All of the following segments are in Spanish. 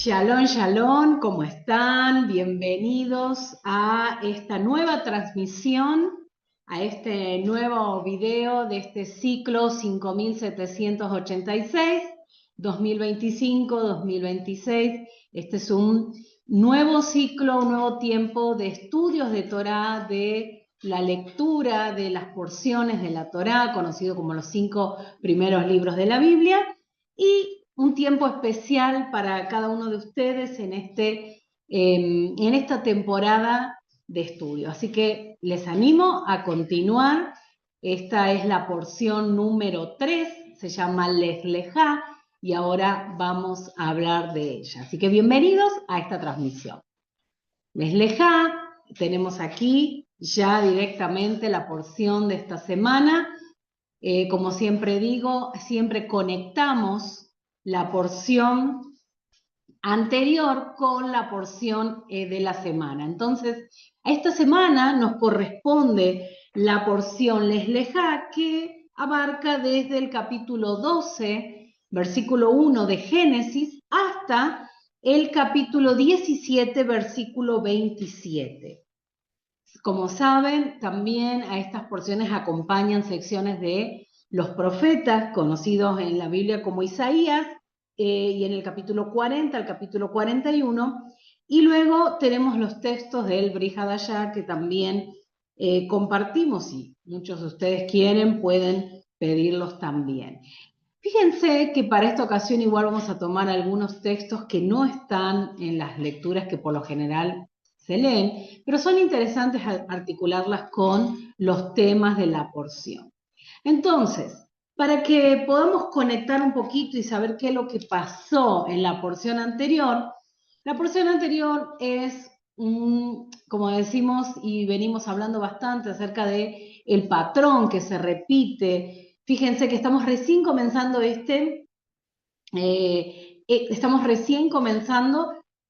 Shalom, shalom, ¿cómo están? Bienvenidos a esta nueva transmisión, a este nuevo video de este ciclo 5786, 2025-2026. Este es un nuevo ciclo, un nuevo tiempo de estudios de Torá, de la lectura de las porciones de la Torá, conocido como los 5 primeros libros de la Biblia, y un tiempo especial para cada uno de ustedes en esta temporada de estudio. Así que les animo a continuar. Esta es la porción número 3, se llama Lej Lejá, y ahora vamos a hablar de ella. Así que bienvenidos a esta transmisión. Lej Lejá, tenemos aquí ya directamente la porción de esta semana. Como siempre digo, siempre conectamos la porción anterior con la porción de la semana. Entonces, a esta semana nos corresponde la porción Lej Lejá, que abarca desde el capítulo 12, versículo 1 de Génesis, hasta el capítulo 17, versículo 27. Como saben, también a estas porciones acompañan secciones de los profetas, conocidos en la Biblia como Isaías, y en el capítulo 40 al capítulo 41, y luego tenemos los textos del Brit Hadashah que también compartimos, y muchos de ustedes quieren, pueden pedirlos también. Fíjense que para esta ocasión igual vamos a tomar algunos textos que no están en las lecturas que por lo general se leen, pero son interesantes articularlas con los temas de la porción. Entonces, para que podamos conectar un poquito y saber qué es lo que pasó en la porción anterior es, como decimos y venimos hablando bastante acerca de el patrón que se repite. Fíjense que estamos recién comenzando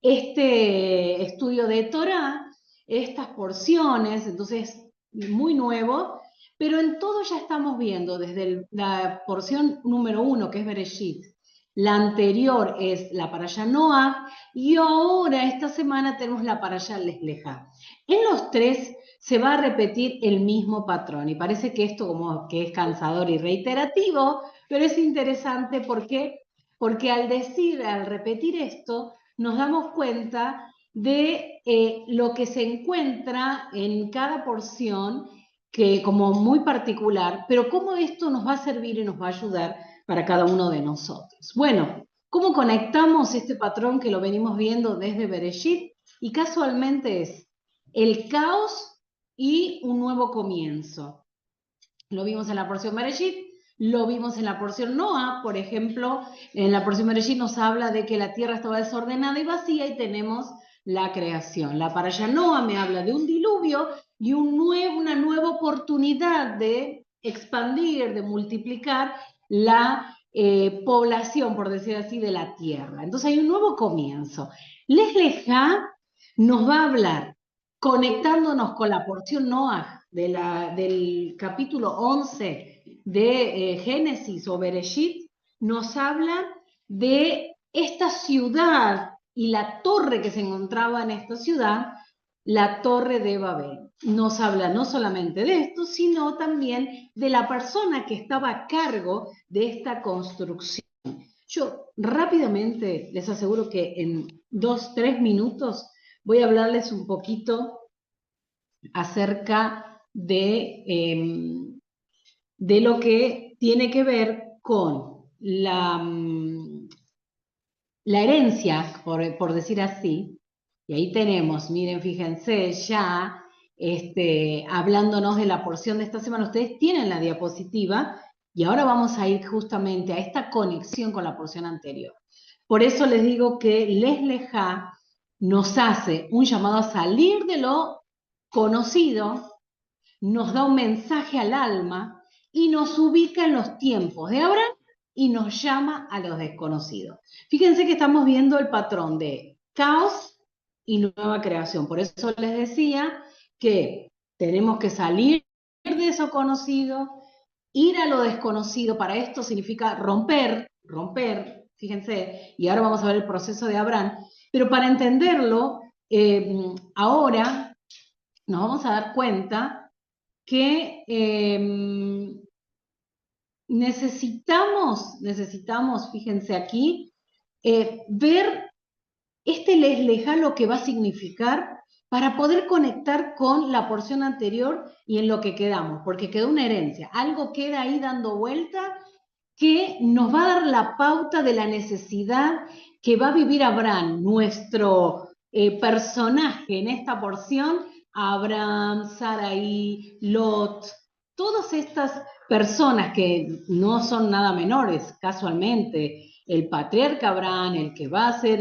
este estudio de Torá, estas porciones, entonces muy nuevo, pero en todo ya estamos viendo desde la porción número 1, que es Bereshit, la anterior es la Parashá Noah, y ahora esta semana tenemos la Parashá Lej Lejá. En los tres se va a repetir el mismo patrón, y parece que esto como que es cansador y reiterativo, pero es interesante porque al repetir esto, nos damos cuenta de lo que se encuentra en cada porción, que como muy particular, pero cómo esto nos va a servir y nos va a ayudar para cada uno de nosotros. Bueno, ¿cómo conectamos este patrón que lo venimos viendo desde Bereshit? Y casualmente es el caos y un nuevo comienzo. Lo vimos en la porción Bereshit, lo vimos en la porción Noah, por ejemplo, en la porción Bereshit nos habla de que la tierra estaba desordenada y vacía y tenemos la creación. La Parashá Noah me habla de un diluvio y una nueva oportunidad de expandir, de multiplicar la población, por decir así, de la tierra. Entonces hay un nuevo comienzo. Lej Lejá nos va a hablar, conectándonos con la porción Noah del capítulo 11 de Génesis o Bereshit, nos habla de esta ciudad y la torre que se encontraba en esta ciudad, la torre de Babel. Nos habla no solamente de esto, sino también de la persona que estaba a cargo de esta construcción. Yo rápidamente les aseguro que en 2-3 minutos voy a hablarles un poquito acerca de lo que tiene que ver con la herencia, por decir así. Y ahí tenemos, miren, fíjense, ya hablándonos de la porción de esta semana, ustedes tienen la diapositiva y ahora vamos a ir justamente a esta conexión con la porción anterior. Por eso les digo que Lej Lejá nos hace un llamado a salir de lo conocido, nos da un mensaje al alma y nos ubica en los tiempos de ahora y nos llama a los desconocidos. Fíjense que estamos viendo el patrón de caos y nueva creación. Por eso les decía que tenemos que salir de eso conocido, ir a lo desconocido. Para esto significa romper, fíjense, y ahora vamos a ver el proceso de Abraham, pero para entenderlo, ahora nos vamos a dar cuenta que necesitamos, fíjense aquí, ver este Lej Lejá lo que va a significar para poder conectar con la porción anterior y en lo que quedamos, porque quedó una herencia, algo queda ahí dando vuelta que nos va a dar la pauta de la necesidad que va a vivir Abraham, nuestro personaje en esta porción, Abraham, Sarai, Lot, todas estas personas que no son nada menores, casualmente, el patriarca Abraham, el que va a ser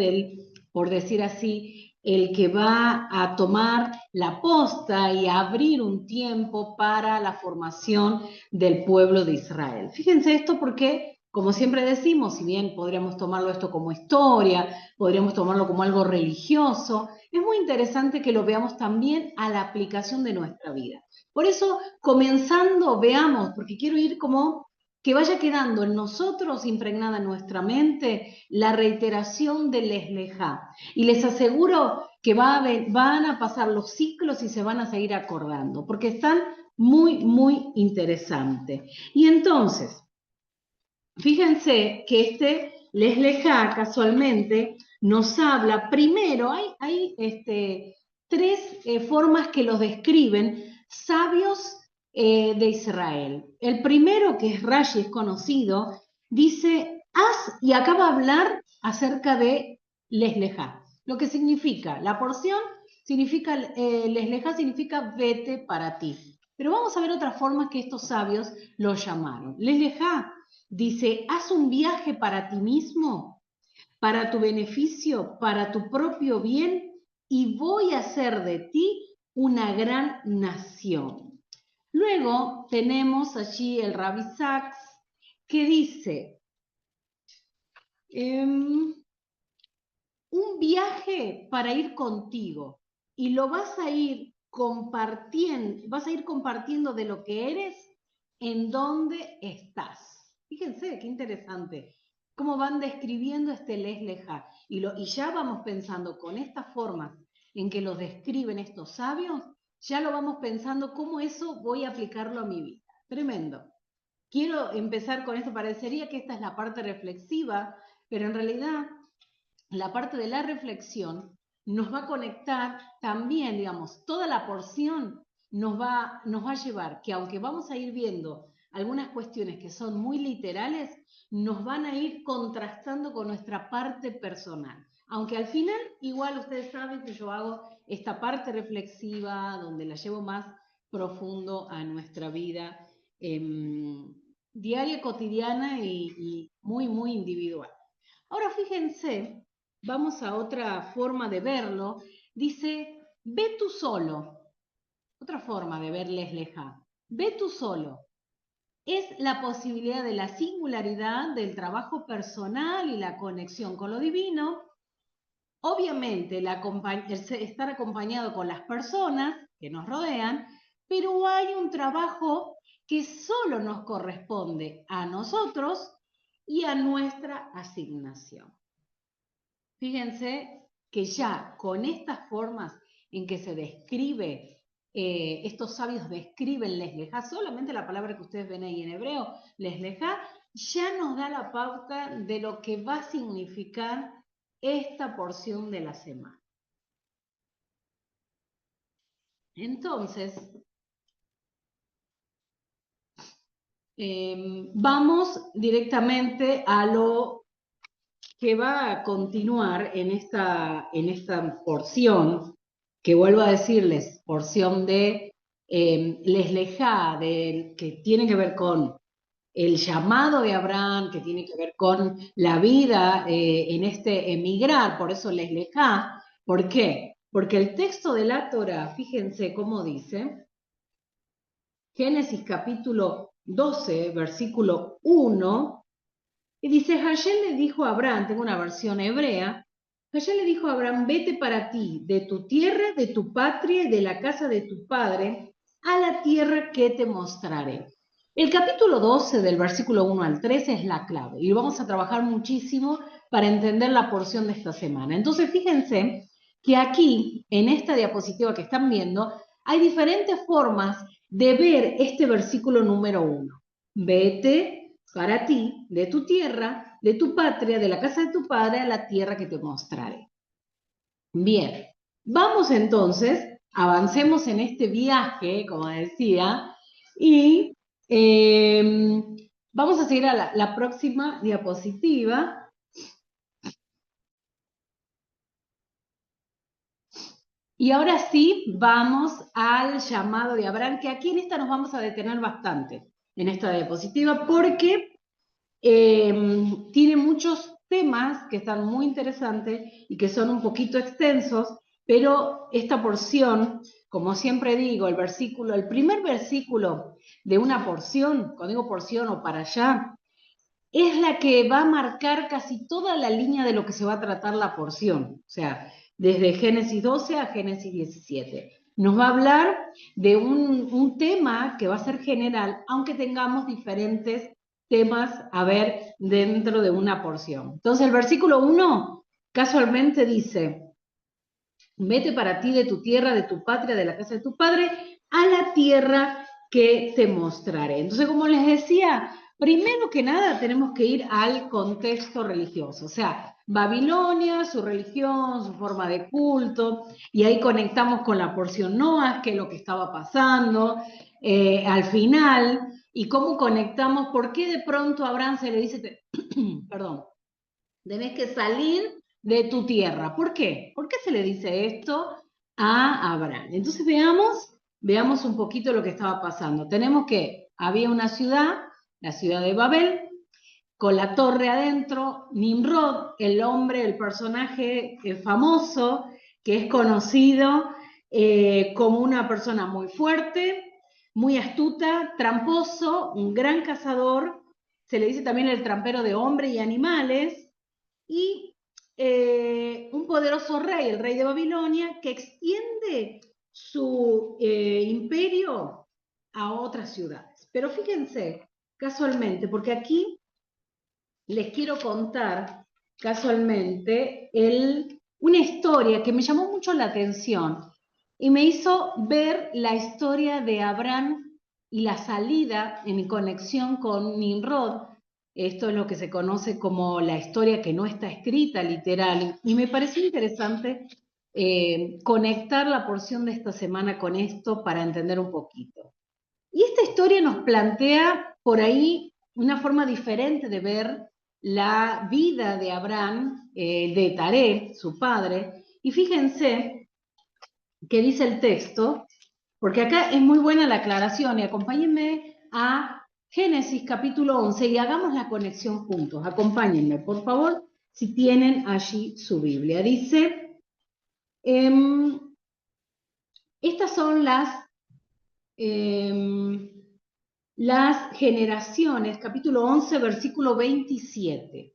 por decir así, el que va a tomar la posta y a abrir un tiempo para la formación del pueblo de Israel. Fíjense esto porque, como siempre decimos, si bien podríamos tomarlo esto como historia, podríamos tomarlo como algo religioso, es muy interesante que lo veamos también a la aplicación de nuestra vida. Por eso, comenzando, veamos, porque quiero ir como que vaya quedando en nosotros impregnada en nuestra mente la reiteración del Lej Lejá. Y les aseguro que van a pasar los ciclos y se van a seguir acordando, porque están muy, muy interesantes. Y entonces, fíjense que este Lej Lejá casualmente nos habla, primero, hay tres formas que los describen sabios de Israel. El primero, que es Rashi, es conocido, dice, y acaba de hablar acerca de Lej Lejá, lo que significa, la porción significa, Lej Lejá significa vete para ti. Pero vamos a ver otras formas que estos sabios lo llamaron. Lej Lejá dice, haz un viaje para ti mismo, para tu beneficio, para tu propio bien, y voy a hacer de ti una gran nación. Luego tenemos allí el Rabbi Sachs, que dice, un viaje para ir contigo, y lo vas a ir compartiendo de lo que eres en donde estás. Fíjense, qué interesante, cómo van describiendo este Lej Lejá. Y ya vamos pensando con estas formas en que los describen estos sabios, ya lo vamos pensando cómo eso voy a aplicarlo a mi vida. Tremendo. Quiero empezar con esto, parecería que esta es la parte reflexiva, pero en realidad la parte de la reflexión nos va a conectar también, digamos, toda la porción nos va a llevar que aunque vamos a ir viendo algunas cuestiones que son muy literales, nos van a ir contrastando con nuestra parte personal. Aunque al final, igual ustedes saben que yo hago esta parte reflexiva, donde la llevo más profundo a nuestra vida diaria, cotidiana y muy, muy individual. Ahora fíjense, vamos a otra forma de verlo. Dice, ve tú solo. Otra forma de ver Lej Lejá. Ve tú solo. Es la posibilidad de la singularidad del trabajo personal y la conexión con lo divino. Obviamente, estar acompañado con las personas que nos rodean, pero hay un trabajo que solo nos corresponde a nosotros y a nuestra asignación. Fíjense que ya con estas formas en que se describe, estos sabios describen Lej Lejá, solamente la palabra que ustedes ven ahí en hebreo, Lej Lejá, ya nos da la pauta de lo que va a significar esta porción de la semana. Entonces, vamos directamente a lo que va a continuar en esta porción, que vuelvo a decirles, porción de Lej Lejá, que tiene que ver con el llamado de Abraham, que tiene que ver con la vida en este emigrar, por eso Lej Lejá. ¿Por qué? Porque el texto de la Torá, fíjense cómo dice, Génesis capítulo 12, versículo 1, y dice, Hashem le dijo a Abraham, tengo una versión hebrea, Hashem le dijo a Abraham, vete para ti, de tu tierra, de tu patria y de la casa de tu padre, a la tierra que te mostraré. El capítulo 12 del versículo 1 al 3 es la clave y vamos a trabajar muchísimo para entender la porción de esta semana. Entonces, fíjense que aquí, en esta diapositiva que están viendo, hay diferentes formas de ver este versículo número 1. Vete para ti, de tu tierra, de tu patria, de la casa de tu padre, a la tierra que te mostraré. Bien, vamos entonces, avancemos en este viaje, como decía, y vamos a seguir a la próxima diapositiva. Y ahora sí, vamos al llamado de Abraham, que aquí en esta nos vamos a detener bastante, en esta diapositiva, porque tiene muchos temas que están muy interesantes y que son un poquito extensos, pero esta porción, como siempre digo, el primer versículo de una porción, cuando digo porción o para allá, es la que va a marcar casi toda la línea de lo que se va a tratar la porción. O sea, desde Génesis 12 a Génesis 17. Nos va a hablar de un tema que va a ser general, aunque tengamos diferentes temas a ver dentro de una porción. Entonces, el versículo 1 casualmente dice: vete para ti de tu tierra, de tu patria, de la casa de tu padre, a la tierra que te mostraré. Entonces, como les decía, primero que nada tenemos que ir al contexto religioso, o sea, Babilonia, su religión, su forma de culto, y ahí conectamos con la porción Noas, que es lo que estaba pasando al final, y cómo conectamos, por qué de pronto a Abraham se le dice, perdón, tenés que salir de tu tierra. ¿Por qué? ¿Por qué se le dice esto a Abraham? Entonces veamos un poquito lo que estaba pasando. Tenemos que había una ciudad, la ciudad de Babel, con la torre adentro, Nimrod, el hombre, el personaje famoso, que es conocido como una persona muy fuerte, muy astuta, tramposo, un gran cazador, se le dice también el trampero de hombres y animales, y un poderoso rey, el rey de Babilonia, que extiende su imperio a otras ciudades. Pero fíjense, casualmente, porque aquí les quiero contar casualmente una historia que me llamó mucho la atención y me hizo ver la historia de Abraham y la salida en conexión con Nimrod. Esto es lo que se conoce como la historia que no está escrita literal, y me pareció interesante conectar la porción de esta semana con esto para entender un poquito. Y esta historia nos plantea por ahí una forma diferente de ver la vida de Abraham, de Taré, su padre. Y fíjense qué dice el texto, porque acá es muy buena la aclaración, y acompáñenme a Génesis capítulo 11 y hagamos la conexión juntos. Acompáñenme, por favor, si tienen allí su Biblia. Dice, estas son las generaciones, capítulo 11, versículo 27.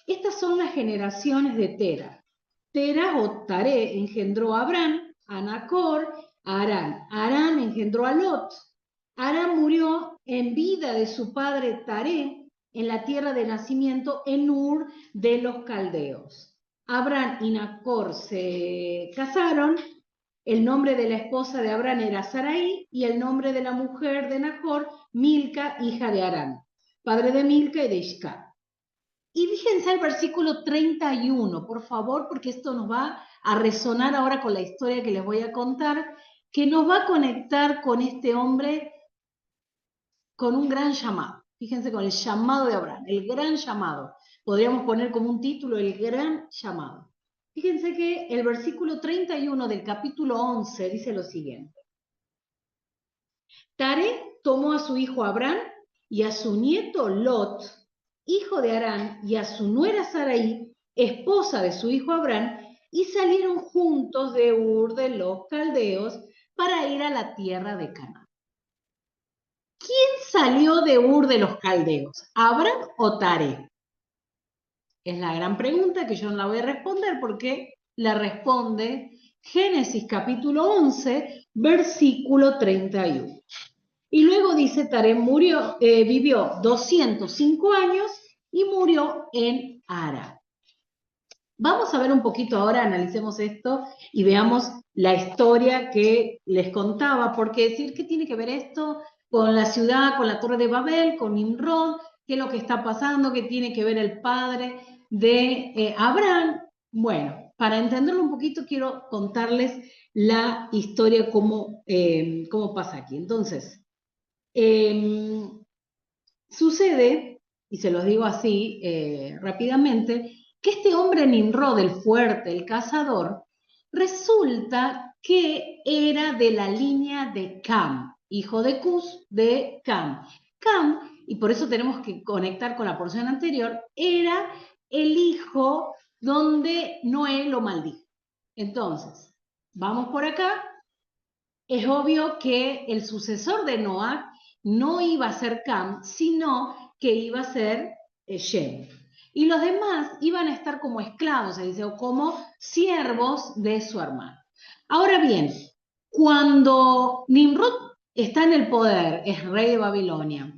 Estas son las generaciones de Tera. Tera o Taré engendró a Abraham, a Nacor, a Harán. Harán engendró a Lot. Harán murió en vida de su padre Taré en la tierra de nacimiento en Ur de los Caldeos. Abraham y Nacor se casaron. El nombre de la esposa de Abraham era Sarai y el nombre de la mujer de Nacor, Milca, hija de Harán, padre de Milca y de Isca. Y fíjense el versículo 31, por favor, porque esto nos va a resonar ahora con la historia que les voy a contar, que nos va a conectar con este hombre con un gran llamado. Fíjense con el llamado de Abraham, el gran llamado. Podríamos poner como un título el gran llamado. Fíjense que el versículo 31 del capítulo 11 dice lo siguiente. Taré tomó a su hijo Abraham y a su nieto Lot, hijo de Harán, y a su nuera Sarai, esposa de su hijo Abraham, y salieron juntos de Ur de los Caldeos para ir a la tierra de Canaán. ¿Quién salió de Ur de los Caldeos? ¿Abraham o Taré? Es la gran pregunta que yo no la voy a responder porque la responde Génesis capítulo 11, versículo 31. Y luego dice, Taré vivió 205 años y murió en Ara. Vamos a ver un poquito ahora, analicemos esto y veamos la historia que les contaba, porque decir, ¿qué tiene que ver esto con la ciudad, con la Torre de Babel, con Nimrod? ¿Qué es lo que está pasando? ¿Qué tiene que ver el padre de Abraham? Bueno, para entenderlo un poquito quiero contarles la historia, cómo pasa aquí. Entonces, sucede, y se los digo así rápidamente, que este hombre Nimrod, el fuerte, el cazador, resulta que era de la línea de Cam, hijo de Cus, de Cam. Cam, y por eso tenemos que conectar con la porción anterior, era el hijo donde Noé lo maldijo. Entonces, vamos por acá. Es obvio que el sucesor de Noah no iba a ser Cam, sino que iba a ser Shem. Y los demás iban a estar como esclavos, se dice, o como siervos de su hermano. Ahora bien, cuando Nimrod está en el poder, es rey de Babilonia,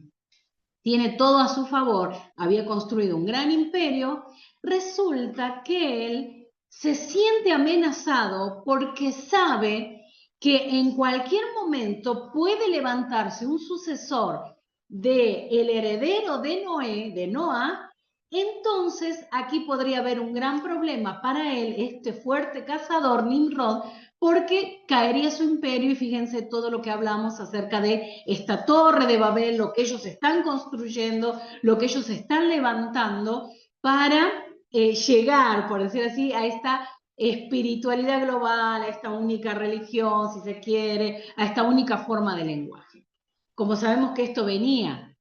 tiene todo a su favor, había construido un gran imperio, resulta que él se siente amenazado porque sabe que en cualquier momento puede levantarse un sucesor del heredero de Noé, de Noah. Entonces aquí podría haber un gran problema para él, este fuerte cazador Nimrod, porque caería su imperio, y fíjense todo lo que hablamos acerca de esta torre de Babel, lo que ellos están construyendo, lo que ellos están levantando para llegar, por decir así, a esta espiritualidad global, a esta única religión, si se quiere, a esta única forma de lenguaje. Como sabemos que esto venía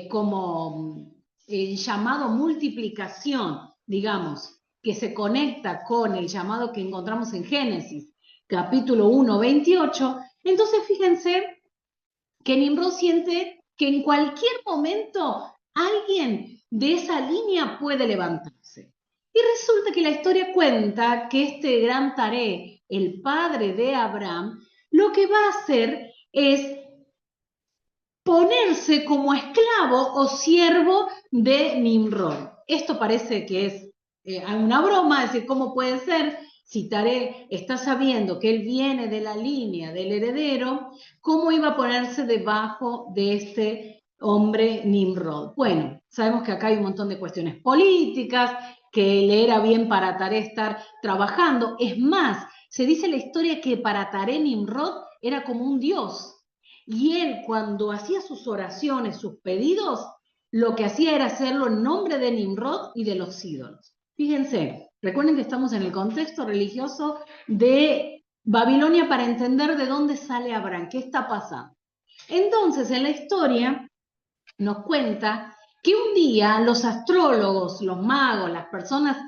como llamado multiplicación, digamos, que se conecta con el llamado que encontramos en Génesis, capítulo 1, 28, entonces fíjense que Nimrod siente que en cualquier momento alguien de esa línea puede levantarse. Y resulta que la historia cuenta que este gran Taré, el padre de Abraham, lo que va a hacer es ponerse como esclavo o siervo de Nimrod. Esto parece que es una broma, es decir, ¿cómo puede ser? Si Taré está sabiendo que él viene de la línea del heredero, ¿cómo iba a ponerse debajo de este hombre Nimrod? Bueno, sabemos que acá hay un montón de cuestiones políticas, que le era bien para Taré estar trabajando. Es más, se dice la historia que para Taré Nimrod era como un dios. Y él, cuando hacía sus oraciones, sus pedidos, lo que hacía era hacerlo en nombre de Nimrod y de los ídolos. Fíjense, recuerden que estamos en el contexto religioso de Babilonia para entender de dónde sale Abraham, qué está pasando. Entonces, en la historia nos cuenta que un día los astrólogos, los magos, las personas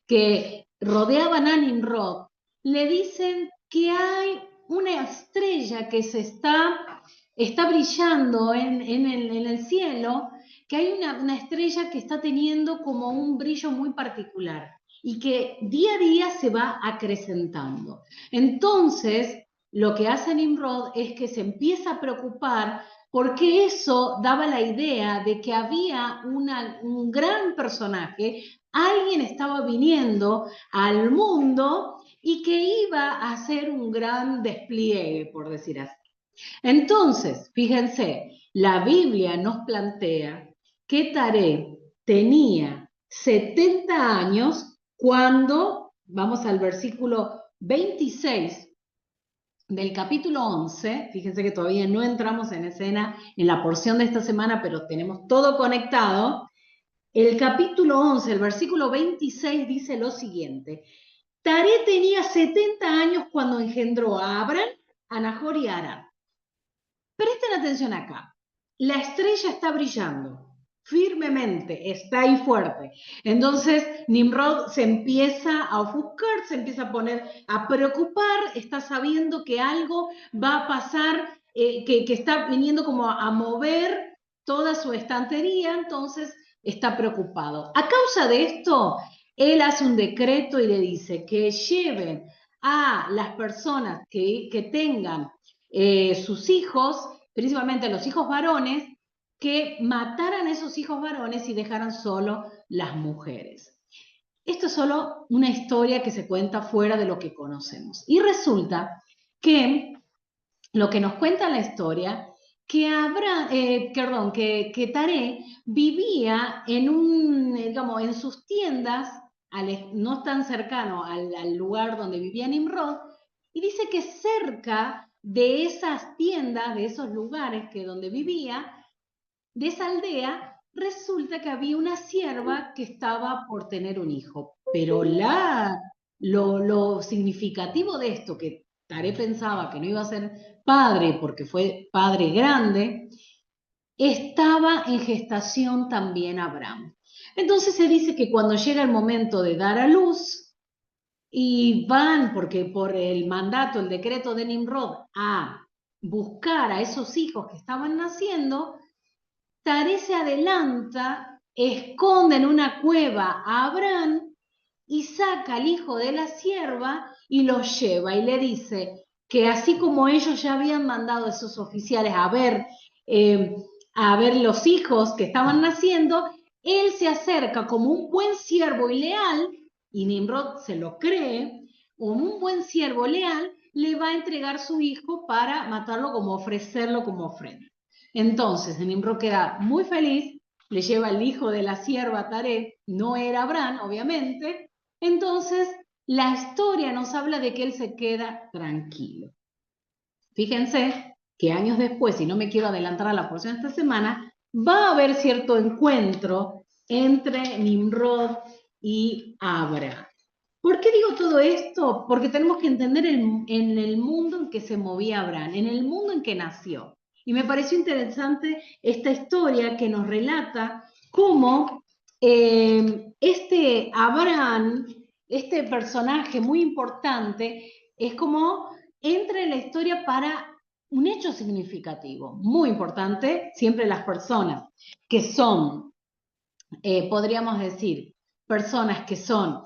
que rodeaban a Nimrod, le dicen que hay una estrella que se está brillando en el cielo, que hay una estrella que está teniendo como un brillo muy particular y que día a día se va acrecentando. Entonces, lo que hace Nimrod es que se empieza a preocupar porque eso daba la idea de que había un gran personaje, alguien estaba viniendo al mundo y que iba a hacer un gran despliegue, por decir así. Entonces, fíjense, la Biblia nos plantea que Taré tenía 70 años cuando, vamos al versículo 26 del capítulo 11, fíjense que todavía no entramos en escena en la porción de esta semana, pero tenemos todo conectado. El capítulo 11, el versículo 26 dice lo siguiente: Taré tenía 70 años cuando engendró a Abraham, a Nahor y a Harán. Presten atención acá. La estrella está brillando firmemente, está ahí fuerte. Entonces Nimrod se empieza a ofuscar, se empieza a poner a preocupar, está sabiendo que algo va a pasar, que está viniendo como a mover toda su estantería, entonces está preocupado. A causa de esto, él hace un decreto y le dice que lleven a las personas que tengan sus hijos, principalmente a los hijos varones, que mataran a esos hijos varones y dejaran solo las mujeres. Esto es solo una historia que se cuenta fuera de lo que conocemos. Y resulta que lo que nos cuenta la historia, que Taré vivía digamos, en sus tiendas, no tan cercano al lugar donde vivía Nimrod, y dice que cerca de esas tiendas, de esos lugares donde vivía, de esa aldea, resulta que había una sierva que estaba por tener un hijo. Pero lo significativo de esto, que Taré pensaba que no iba a ser padre porque fue padre grande, estaba en gestación también Abraham. Entonces se dice que cuando llega el momento de dar a luz, y van, porque por el mandato, el decreto de Nimrod, a buscar a esos hijos que estaban naciendo, Taré se adelanta, esconde en una cueva a Abraham y saca al hijo de la sierva y lo lleva y le dice que así como ellos ya habían mandado a esos oficiales a ver los hijos que estaban naciendo, él se acerca como un buen siervo y leal, y Nimrod se lo cree, como un buen siervo leal, le va a entregar su hijo para matarlo, como ofrecerlo como ofrenda. Entonces, Nimrod queda muy feliz, le lleva el hijo de la sierva Taré, no era Abraham, obviamente. Entonces, la historia nos habla de que él se queda tranquilo. Fíjense que años después, y no me quiero adelantar a la porción de esta semana, va a haber cierto encuentro entre Nimrod y Abraham. ¿Por qué digo todo esto? Porque tenemos que entender en el mundo en que se movía Abraham, en el mundo en que nació. Y me pareció interesante esta historia que nos relata cómo este Abraham, este personaje muy importante, es como entra en la historia para un hecho significativo, muy importante. Siempre las personas que son, podríamos decir, personas que son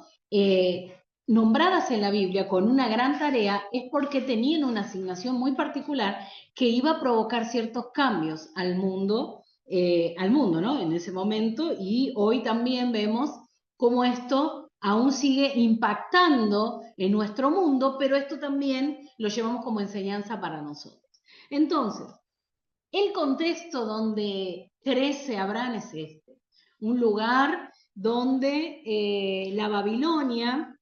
nombradas en la Biblia con una gran tarea, es porque tenían una asignación muy particular que iba a provocar ciertos cambios al mundo, ¿no? En ese momento, y hoy también vemos cómo esto aún sigue impactando en nuestro mundo, pero esto también lo llevamos como enseñanza para nosotros. Entonces, el contexto donde crece Abraham es este, un lugar donde la Babilonia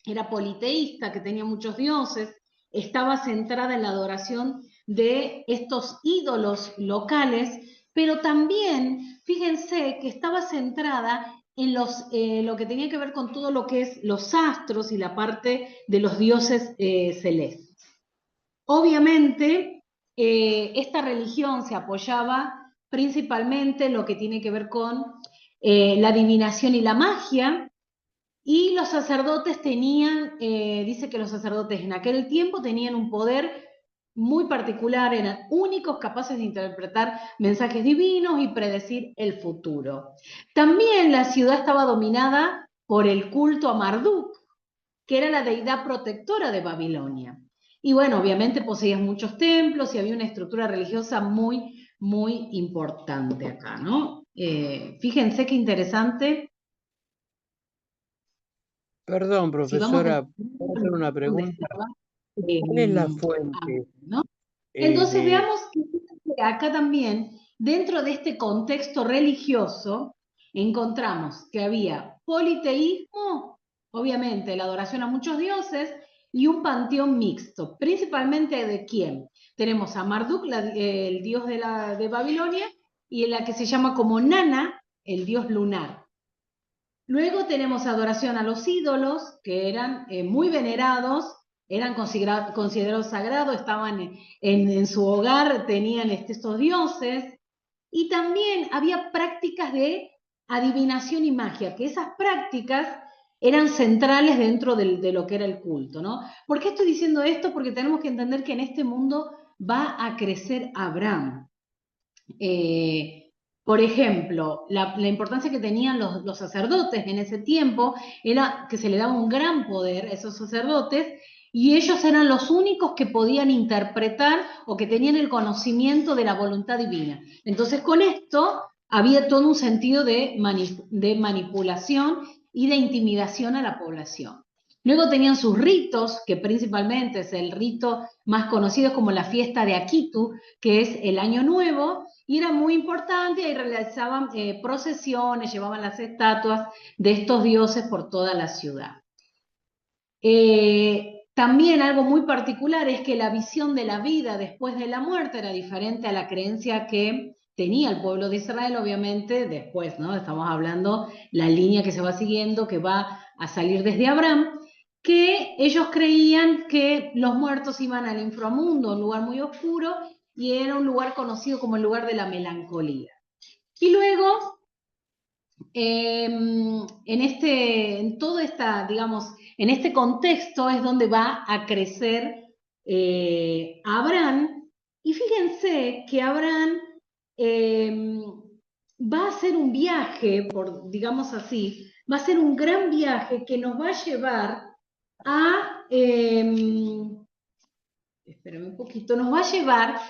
era politeísta, que tenía muchos dioses, estaba centrada en la adoración de estos ídolos locales, pero también, fíjense, que estaba centrada en lo que tenía que ver con todo lo que es los astros y la parte de los dioses celestes. Obviamente, esta religión se apoyaba principalmente en lo que tiene que ver con la adivinación y la magia, y los sacerdotes tenían, dice que los sacerdotes en aquel tiempo tenían un poder muy particular, eran únicos capaces de interpretar mensajes divinos y predecir el futuro. También la ciudad estaba dominada por el culto a Marduk, que era la deidad protectora de Babilonia. Y bueno, obviamente poseía muchos templos y había una estructura religiosa muy, muy importante acá, ¿no? Fíjense qué interesante. Perdón, Si vamos profesora, ¿puedo hacer una donde pregunta? estaba, ¿Cuál es la fuente ¿no? Entonces de... veamos que acá también, dentro de este contexto religioso, encontramos que había politeísmo, obviamente la adoración a muchos dioses, y un panteón mixto, principalmente ¿de quién? Tenemos a Marduk, el dios de Babilonia, y en la que se llama como Nana, el dios lunar. Luego tenemos adoración a los ídolos, que eran muy venerados, eran considerados sagrados, estaban en su hogar, tenían estos dioses, y también había prácticas de adivinación y magia, que esas prácticas eran centrales dentro de lo que era el culto, ¿no? ¿Por qué estoy diciendo esto? Porque tenemos que entender que en este mundo va a crecer Abraham. Por ejemplo, la importancia que tenían los sacerdotes en ese tiempo era que se le daba un gran poder a esos sacerdotes, y ellos eran los únicos que podían interpretar o que tenían el conocimiento de la voluntad divina. Entonces, con esto había todo un sentido de manipulación y de intimidación a la población. Luego tenían sus ritos, que principalmente es el rito más conocido como la fiesta de Akitu, que es el Año Nuevo, y era muy importante, y realizaban procesiones, llevaban las estatuas de estos dioses por toda la ciudad. También algo muy particular es que la visión de la vida después de la muerte era diferente a la creencia que tenía el pueblo de Israel, obviamente, después, ¿no? Estamos hablando la línea que se va siguiendo, que va a salir desde Abraham, que ellos creían que los muertos iban al inframundo, un lugar muy oscuro, y era un lugar conocido como el lugar de la melancolía. Y luego, en todo esta, digamos, en este contexto es donde va a crecer Abraham, y fíjense que Abraham va a hacer un viaje, por, digamos así, va a ser un gran viaje que nos va a llevar a, espérame un poquito, nos va a llevar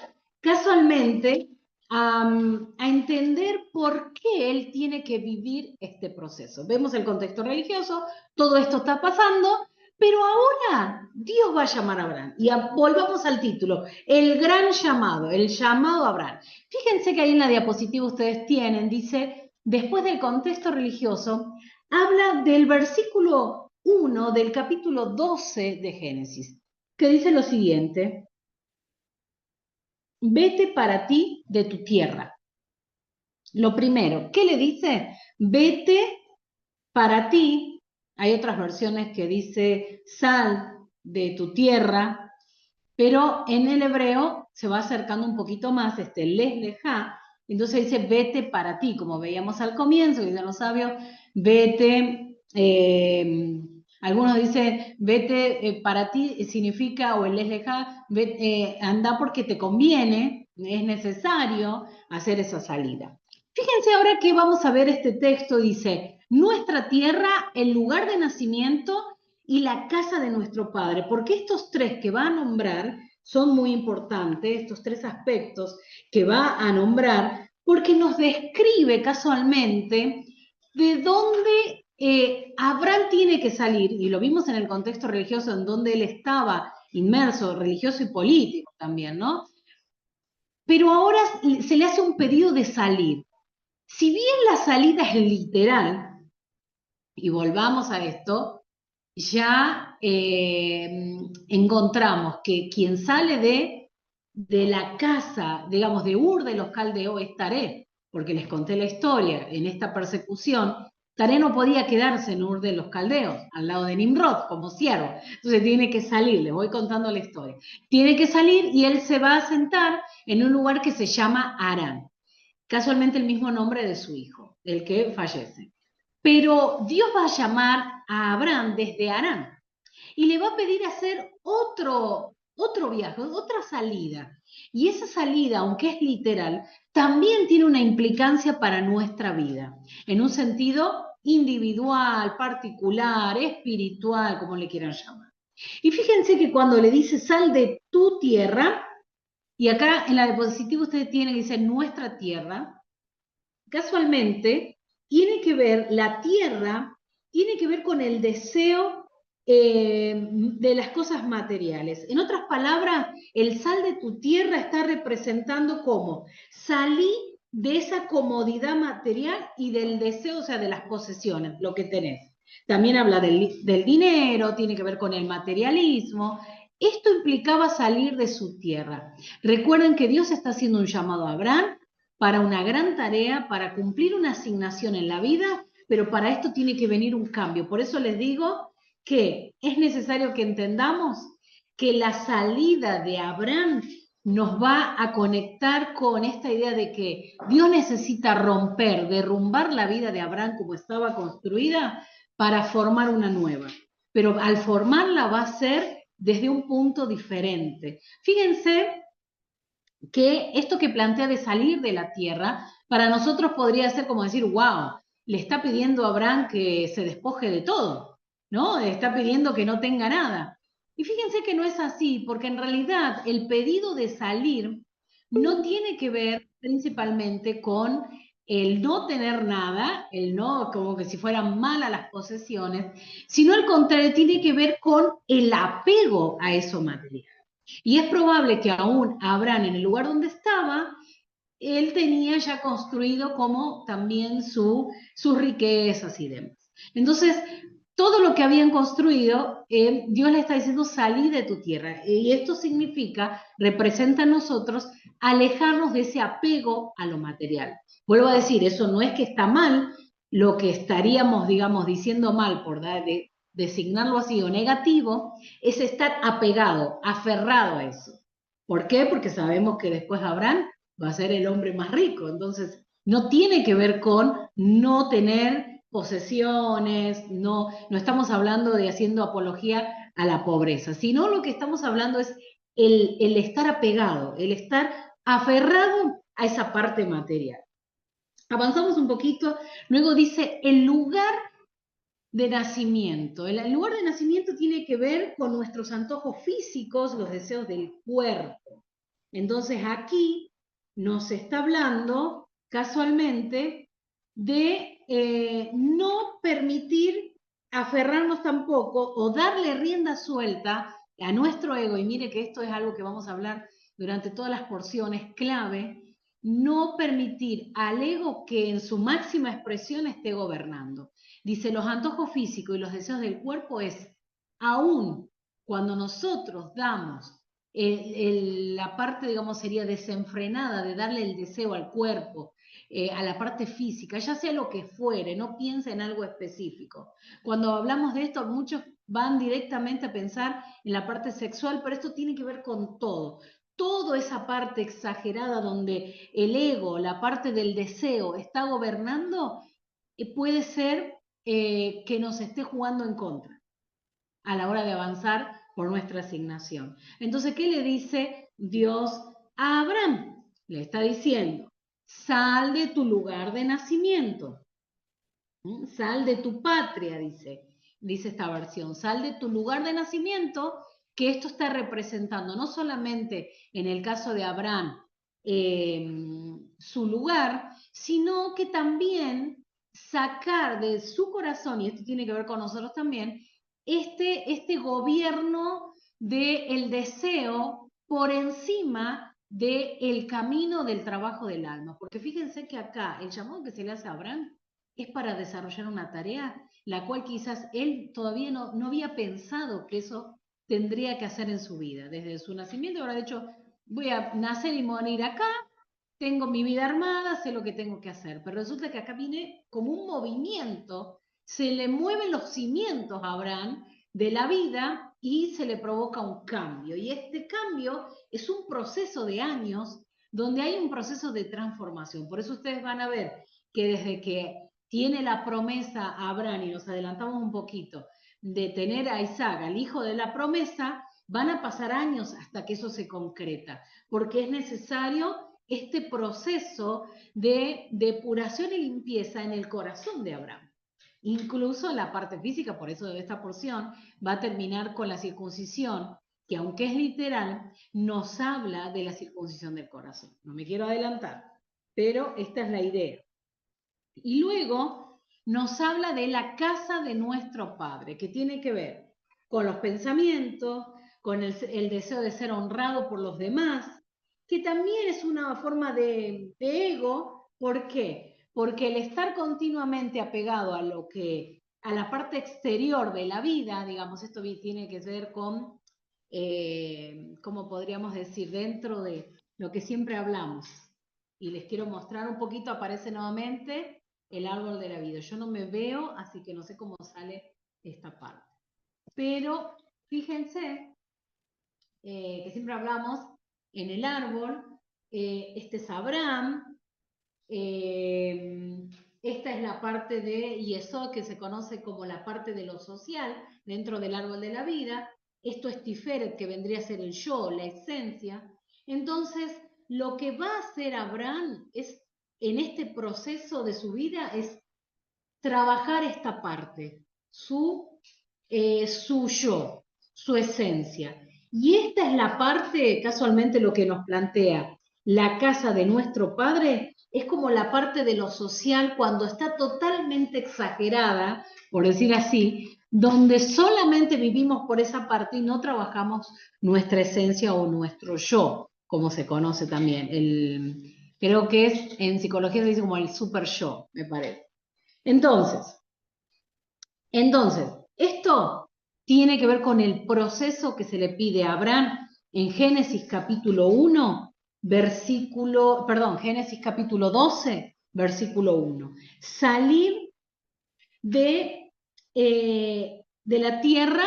casualmente a entender por qué él tiene que vivir este proceso. Vemos el contexto religioso, todo esto está pasando, pero ahora Dios va a llamar a Abraham. Y volvamos al título, el gran llamado, el llamado a Abraham. Fíjense que ahí en la diapositiva ustedes tienen, dice, después del contexto religioso, habla del versículo 1 del capítulo 12 de Génesis, que dice lo siguiente: vete para ti de tu tierra. Lo primero, ¿qué le dice? Vete para ti. Hay otras versiones que dice sal de tu tierra, pero en el hebreo se va acercando un poquito más, les lejá, entonces dice vete para ti, como veíamos al comienzo, dicen los sabios, vete, algunos dicen vete para ti, significa, o el lejá, anda porque te conviene, es necesario hacer esa salida. Fíjense ahora que vamos a ver este texto, dice, nuestra tierra, el lugar de nacimiento y la casa de nuestro Padre, porque estos tres que va a nombrar son muy importantes, estos tres aspectos que va a nombrar, porque nos describe casualmente de dónde Abraham tiene que salir, y lo vimos en el contexto religioso en donde él estaba inmerso, religioso y político también, ¿no? Pero ahora se le hace un pedido de salir. Si bien la salida es literal, y volvamos a esto, ya encontramos que quien sale de la casa, digamos, de Ur de los Caldeos es Taré, porque les conté la historia, en esta persecución, Taré no podía quedarse en Ur de los Caldeos, al lado de Nimrod, como siervo, entonces tiene que salir, les voy contando la historia, tiene que salir y él se va a sentar en un lugar que se llama Harán, casualmente el mismo nombre de su hijo, el que fallece. Pero Dios va a llamar a Abraham desde Harán y le va a pedir hacer otro viaje, otra salida. Y esa salida, aunque es literal, también tiene una implicancia para nuestra vida, en un sentido individual, particular, espiritual, como le quieran llamar. Y fíjense que cuando le dice sal de tu tierra, y acá en la diapositiva ustedes tienen que dice nuestra tierra, casualmente tiene que ver, la tierra tiene que ver con el deseo de las cosas materiales. En otras palabras, el sal de tu tierra está representando cómo salí de esa comodidad material y del deseo, o sea, de las posesiones, lo que tenés. También habla del dinero, tiene que ver con el materialismo. Esto implicaba salir de su tierra. Recuerden que Dios está haciendo un llamado a Abraham para una gran tarea, para cumplir una asignación en la vida, pero para esto tiene que venir un cambio. Por eso les digo que es necesario que entendamos que la salida de Abraham nos va a conectar con esta idea de que Dios necesita romper, derrumbar la vida de Abraham como estaba construida para formar una nueva. Pero al formarla va a ser desde un punto diferente. Fíjense que esto que plantea de salir de la tierra, para nosotros podría ser como decir, wow, le está pidiendo a Abraham que se despoje de todo, ¿no? Le está pidiendo que no tenga nada. Y fíjense que no es así, porque en realidad el pedido de salir no tiene que ver principalmente con el no tener nada, el no, como que si fueran malas las posesiones, sino al contrario, tiene que ver con el apego a eso material. Y es probable que aún Abraham, en el lugar donde estaba, él tenía ya construido como también sus riquezas y demás. Entonces, todo lo que habían construido, Dios le está diciendo, salí de tu tierra. Y esto significa, representa a nosotros, alejarnos de ese apego a lo material. Vuelvo a decir, eso no es que está mal, lo que estaríamos, digamos, diciendo mal, por designarlo así, o negativo, es estar apegado, aferrado a eso. ¿Por qué? Porque sabemos que después Abraham va a ser el hombre más rico. Entonces, no tiene que ver con no tener posesiones, no estamos hablando de haciendo apología a la pobreza, sino lo que estamos hablando es el estar apegado, el estar aferrado a esa parte material. Avanzamos un poquito, luego dice el lugar de nacimiento. El lugar de nacimiento tiene que ver con nuestros antojos físicos, los deseos del cuerpo. Entonces aquí nos está hablando casualmente de no permitir aferrarnos tampoco o darle rienda suelta a nuestro ego, y mire que esto es algo que vamos a hablar durante todas las porciones clave, no permitir al ego que en su máxima expresión esté gobernando. Dice, los antojos físicos y los deseos del cuerpo es, aún cuando nosotros damos la parte, digamos, sería desenfrenada de darle el deseo al cuerpo, a la parte física, ya sea lo que fuere, no piensa en algo específico. Cuando hablamos de esto, muchos van directamente a pensar en la parte sexual, pero esto tiene que ver con todo. Toda esa parte exagerada donde el ego, la parte del deseo está gobernando, puede ser que nos esté jugando en contra a la hora de avanzar por nuestra asignación. Entonces, ¿qué le dice Dios a Abraham? Le está diciendo, sal de tu lugar de nacimiento, sal de tu patria, dice esta versión, sal de tu lugar de nacimiento, que esto está representando no solamente en el caso de Abraham su lugar, sino que también sacar de su corazón, y esto tiene que ver con nosotros también, este gobierno del deseo por encima del camino del trabajo del alma. Porque fíjense que acá el llamado que se le hace a Abraham es para desarrollar una tarea, la cual quizás él todavía no había pensado que eso tendría que hacer en su vida. Desde su nacimiento habrá dicho, voy a nacer y morir acá, tengo mi vida armada, sé lo que tengo que hacer. Pero resulta que acá viene como un movimiento, se le mueven los cimientos a Abraham de la vida y se le provoca un cambio. Y este cambio es un proceso de años donde hay un proceso de transformación. Por eso ustedes van a ver que desde que tiene la promesa a Abraham, y nos adelantamos un poquito, de tener a Isaac, al hijo de la promesa, van a pasar años hasta que eso se concreta, porque es necesario este proceso de depuración y limpieza en el corazón de Abraham. Incluso la parte física, por eso de esta porción, va a terminar con la circuncisión, que aunque es literal, nos habla de la circuncisión del corazón. No me quiero adelantar, pero esta es la idea. Y luego nos habla de la casa de nuestro Padre, que tiene que ver con los pensamientos, con el deseo de ser honrado por los demás, que también es una forma de ego. ¿Por qué? Porque el estar continuamente apegado a a la parte exterior de la vida, digamos, esto tiene que ver con, ¿cómo podríamos decir? Dentro de lo que siempre hablamos. Y les quiero mostrar un poquito, aparece nuevamente el árbol de la vida. Yo no me veo, así que no sé cómo sale esta parte. Pero fíjense que siempre hablamos en el árbol, este es Abraham, esta es la parte de Yesod, que se conoce como la parte de lo social dentro del árbol de la vida. Esto es Tiferet, que vendría a ser el yo, la esencia. Entonces, lo que va a hacer Abraham es, en este proceso de su vida, es trabajar esta parte, su yo, su esencia. Y esta es la parte, casualmente lo que nos plantea la casa de nuestro Padre, es como la parte de lo social cuando está totalmente exagerada, por decir así, donde solamente vivimos por esa parte y no trabajamos nuestra esencia o nuestro yo, como se conoce también. Creo que es, en psicología se dice como el super yo, me parece. Entonces, esto tiene que ver con el proceso que se le pide a Abraham en Génesis capítulo 1, Génesis capítulo 12, versículo 1. Salir de la tierra,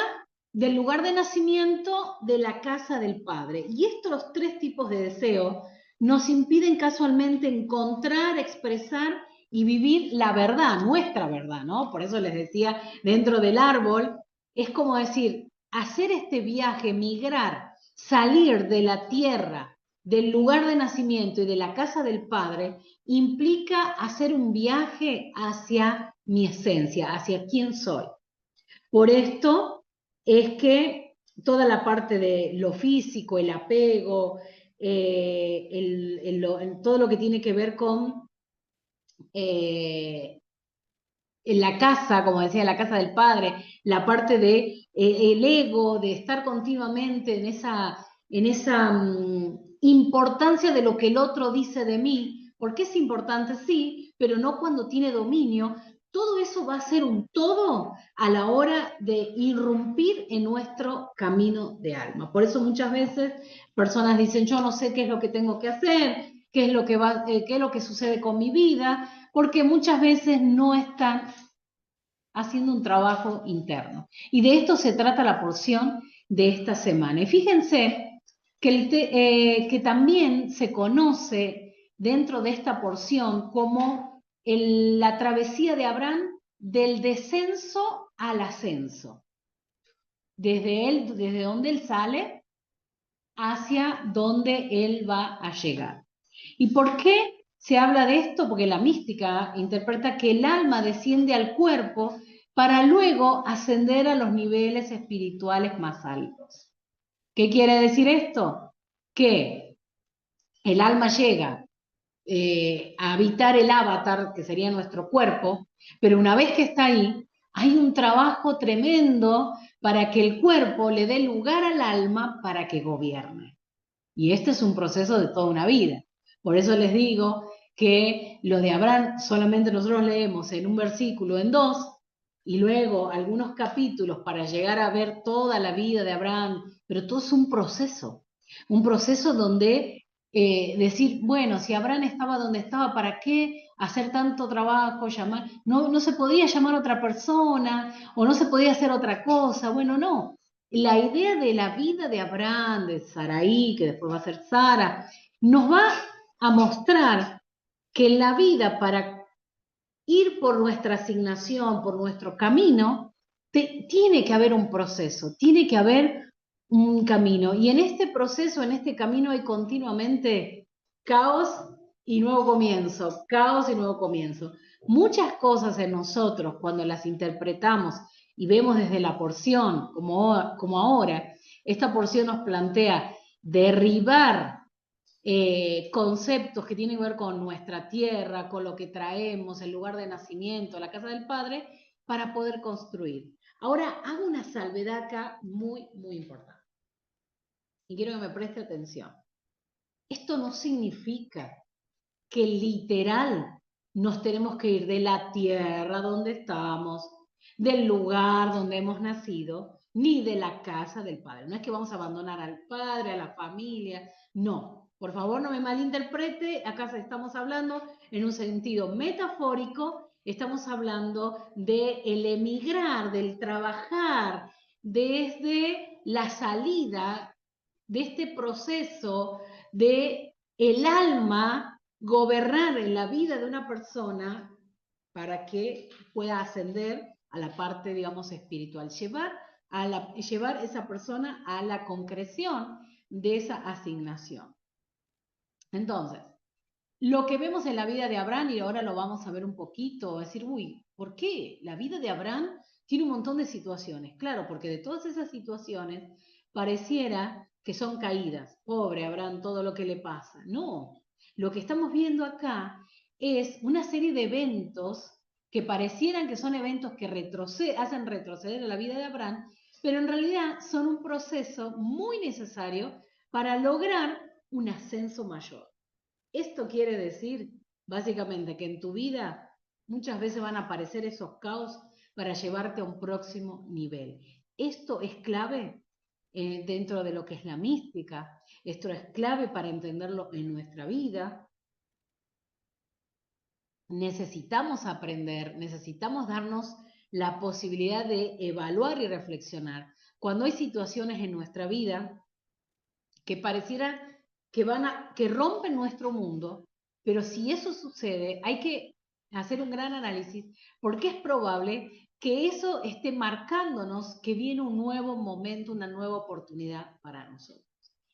del lugar de nacimiento, de la casa del Padre. Y estos tres tipos de deseos nos impiden casualmente encontrar, expresar y vivir la verdad, nuestra verdad, ¿no? Por eso les decía, dentro del árbol, es como decir, hacer este viaje, migrar, salir de la tierra, del lugar de nacimiento y de la casa del Padre, implica hacer un viaje hacia mi esencia, hacia quién soy. Por esto es que toda la parte de lo físico, el apego, todo lo que tiene que ver con en la casa, como decía, la casa del padre, la parte de el ego, de estar continuamente en esa importancia de lo que el otro dice de mí, porque es importante, sí, pero no cuando tiene dominio. Todo eso va a ser un todo a la hora de irrumpir en nuestro camino de alma. Por eso muchas veces personas dicen, yo no sé qué es lo que tengo que hacer, qué es lo que sucede con mi vida, porque muchas veces no están haciendo un trabajo interno. Y de esto se trata la porción de esta semana. Y fíjense que también se conoce dentro de esta porción como la travesía de Abraham del descenso al ascenso. Desde donde él sale hacia donde él va a llegar. ¿Y por qué se habla de esto? Porque la mística interpreta que el alma desciende al cuerpo para luego ascender a los niveles espirituales más altos. ¿Qué quiere decir esto? Que el alma llega a habitar el avatar, que sería nuestro cuerpo, pero una vez que está ahí, hay un trabajo tremendo para que el cuerpo le dé lugar al alma para que gobierne. Y este es un proceso de toda una vida. Por eso les digo que lo de Abraham solamente nosotros leemos en un versículo, en dos, y luego algunos capítulos para llegar a ver toda la vida de Abraham, pero todo es un proceso donde decir, bueno, si Abraham estaba donde estaba, ¿para qué hacer tanto trabajo, llamar? No se podía llamar a otra persona o no se podía hacer otra cosa, bueno, no. La idea de la vida de Abraham, de Saraí, que después va a ser Sara, nos va a mostrar que en la vida, para ir por nuestra asignación, por nuestro camino, tiene que haber un proceso, tiene que haber un camino. Y en este proceso, en este camino, hay continuamente caos y nuevo comienzo, caos y nuevo comienzo. Muchas cosas en nosotros, cuando las interpretamos y vemos desde la porción, como ahora, esta porción nos plantea derribar conceptos que tienen que ver con nuestra tierra, con lo que traemos, el lugar de nacimiento, la casa del Padre, para poder construir. Ahora, hago una salvedad acá muy, muy importante. Y quiero que me preste atención. Esto no significa que literal nos tenemos que ir de la tierra donde estamos, del lugar donde hemos nacido, ni de la casa del Padre. No es que vamos a abandonar al Padre, a la familia, no. Por favor, no me malinterprete, acá estamos hablando en un sentido metafórico, estamos hablando del emigrar, del trabajar, desde la salida de este proceso de el alma gobernar en la vida de una persona para que pueda ascender a la parte, digamos, espiritual, llevar esa persona a la concreción de esa asignación. Entonces, lo que vemos en la vida de Abraham, y ahora lo vamos a ver un poquito, decir, uy, ¿por qué la vida de Abraham tiene un montón de situaciones, claro, porque de todas esas situaciones pareciera que son caídas. Pobre Abraham, todo lo que le pasa. No, lo que estamos viendo acá es una serie de eventos que parecieran que son eventos que hacen retroceder a la vida de Abraham, pero en realidad son un proceso muy necesario para lograr un ascenso mayor. Esto quiere decir, básicamente, que en tu vida muchas veces van a aparecer esos caos para llevarte a un próximo nivel. Esto es clave dentro de lo que es la mística, esto es clave para entenderlo en nuestra vida. Necesitamos aprender, necesitamos darnos la posibilidad de evaluar y reflexionar. Cuando hay situaciones en nuestra vida que parecieran que rompen nuestro mundo, pero si eso sucede, hay que hacer un gran análisis porque es probable que eso esté marcándonos que viene un nuevo momento, una nueva oportunidad para nosotros.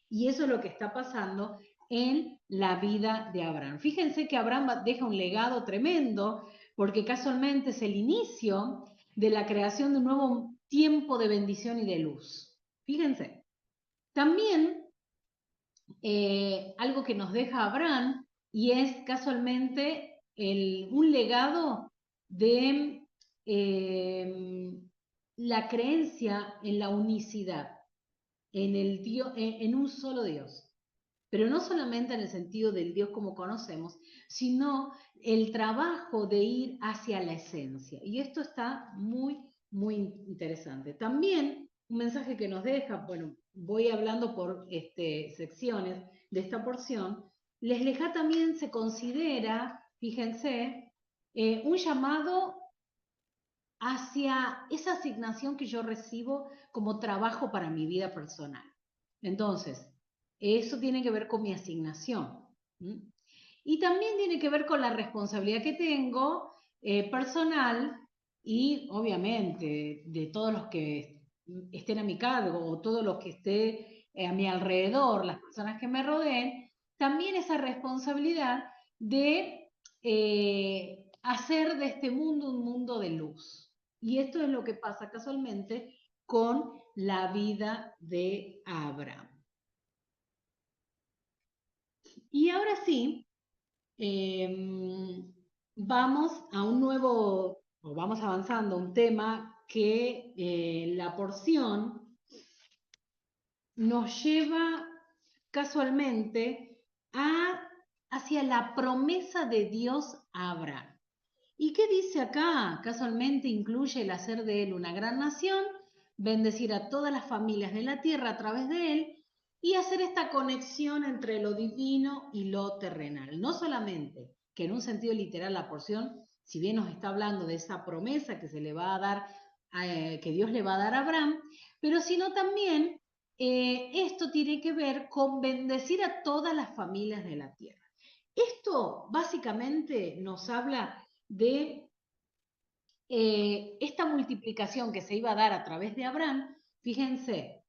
Y eso es lo que está pasando en la vida de Abraham. Fíjense que Abraham deja un legado tremendo porque casualmente es el inicio de la creación de un nuevo tiempo de bendición y de luz. Fíjense. También algo que nos deja Abraham y es casualmente un legado de la creencia en la unicidad, en un solo Dios. Pero no solamente en el sentido del Dios como conocemos, sino el trabajo de ir hacia la esencia. Y esto está muy, muy interesante. También un mensaje que nos deja, bueno, voy hablando por secciones de esta porción, les deja también, se considera, fíjense, un llamado hacia esa asignación que yo recibo como trabajo para mi vida personal. Entonces, eso tiene que ver con mi asignación. ¿Mm? Y también tiene que ver con la responsabilidad que tengo personal y obviamente de todos los que estén a mi cargo o todos los que esté a mi alrededor, las personas que me rodeen, también esa responsabilidad de hacer de este mundo un mundo de luz. Y esto es lo que pasa casualmente con la vida de Abraham. Y ahora sí, vamos a un nuevo, o vamos avanzando a un tema que la porción nos lleva casualmente hacia la promesa de Dios a Abraham. ¿Y qué dice acá? Casualmente incluye el hacer de él una gran nación, bendecir a todas las familias de la tierra a través de él y hacer esta conexión entre lo divino y lo terrenal. No solamente que en un sentido literal la porción, si bien nos está hablando de esa promesa que se le va a dar, que Dios le va a dar a Abraham, pero sino también esto tiene que ver con bendecir a todas las familias de la tierra. Esto básicamente nos habla de esta multiplicación que se iba a dar a través de Abraham. Fíjense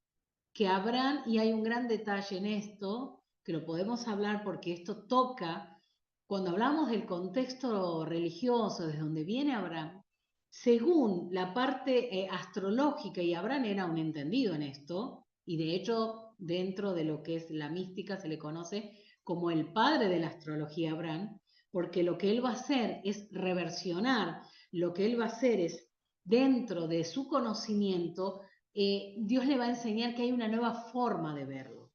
que Abraham, y hay un gran detalle en esto, que lo podemos hablar porque esto toca, cuando hablamos del contexto religioso, desde donde viene Abraham, según la parte astrológica, y Abraham era un entendido en esto, y de hecho dentro de lo que es la mística se le conoce como el padre de la astrología Abraham, porque lo que él va a hacer es reversionar, lo que él va a hacer es, dentro de su conocimiento, Dios le va a enseñar que hay una nueva forma de verlo.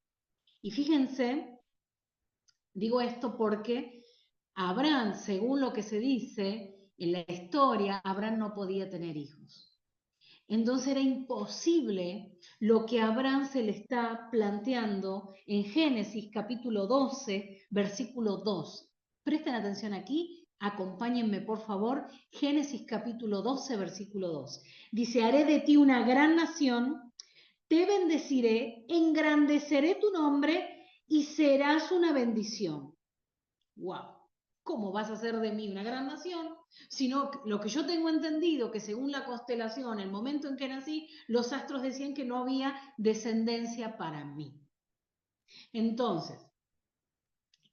Y fíjense, digo esto porque Abraham, según lo que se dice en la historia, Abraham no podía tener hijos. Entonces era imposible lo que a Abraham se le está planteando en Génesis capítulo 12, versículo 2. Presten atención aquí, acompáñenme por favor, Génesis capítulo 12, versículo 2. Dice, haré de ti una gran nación, te bendeciré, engrandeceré tu nombre y serás una bendición. ¡Wow! ¿Cómo vas a hacer de mí una gran nación? Sino lo que yo tengo entendido, que según la constelación, el momento en que nací, los astros decían que no había descendencia para mí. Entonces,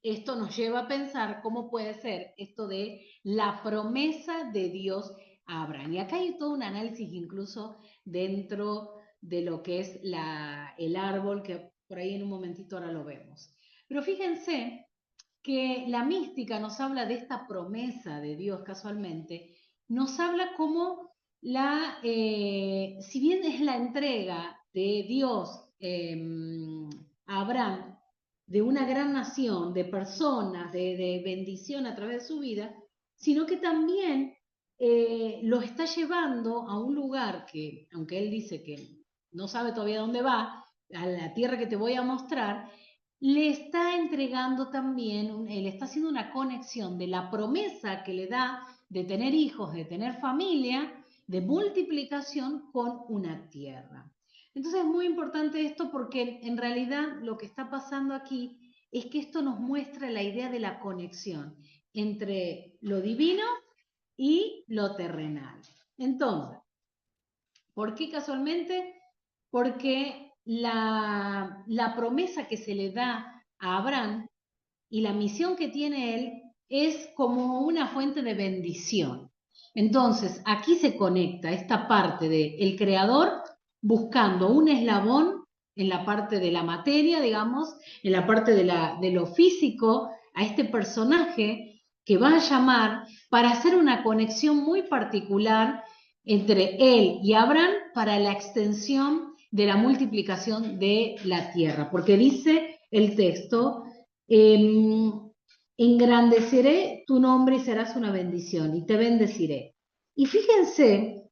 esto nos lleva a pensar cómo puede ser esto de la promesa de Dios a Abraham. Y acá hay todo un análisis incluso dentro de lo que es el árbol, que por ahí en un momentito ahora lo vemos. Pero fíjense que la mística nos habla de esta promesa de Dios casualmente, nos habla como si bien es la entrega de Dios a Abraham, de una gran nación, de personas, de bendición a través de su vida, sino que también lo está llevando a un lugar que, aunque él dice que no sabe todavía dónde va, a la tierra que te voy a mostrar, le está entregando también, le está haciendo una conexión de la promesa que le da de tener hijos, de tener familia, de multiplicación con una tierra. Entonces es muy importante esto porque en realidad lo que está pasando aquí es que esto nos muestra la idea de la conexión entre lo divino y lo terrenal. Entonces, ¿por qué casualmente? Porque la promesa que se le da a Abraham y la misión que tiene él es como una fuente de bendición. Entonces, aquí se conecta esta parte del creador buscando un eslabón en la parte de la materia, digamos, en la parte de lo físico, a este personaje que va a llamar para hacer una conexión muy particular entre él y Abraham para la extensión de la multiplicación de la tierra, porque dice el texto, engrandeceré tu nombre y serás una bendición, y te bendeciré. Y fíjense,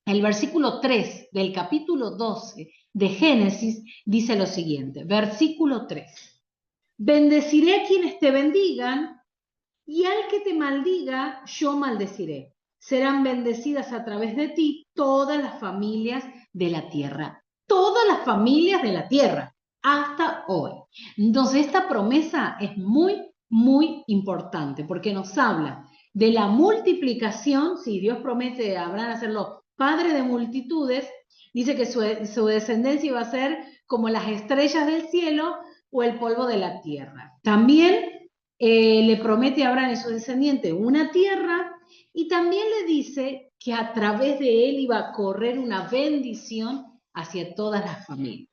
el versículo 3 del capítulo 12 de Génesis dice lo siguiente, versículo 3, bendeciré a quienes te bendigan, y al que te maldiga, yo maldeciré. Serán bendecidas a través de ti todas las familias de la tierra. Todas las familias de la tierra, hasta hoy. Entonces, esta promesa es muy, muy importante porque nos habla de la multiplicación. Si Dios promete a Abraham hacerlo padre de multitudes, dice que su descendencia iba a ser como las estrellas del cielo o el polvo de la tierra. También le promete a Abraham y su descendiente una tierra y también le dice que a través de él iba a correr una bendición hacia todas las familias.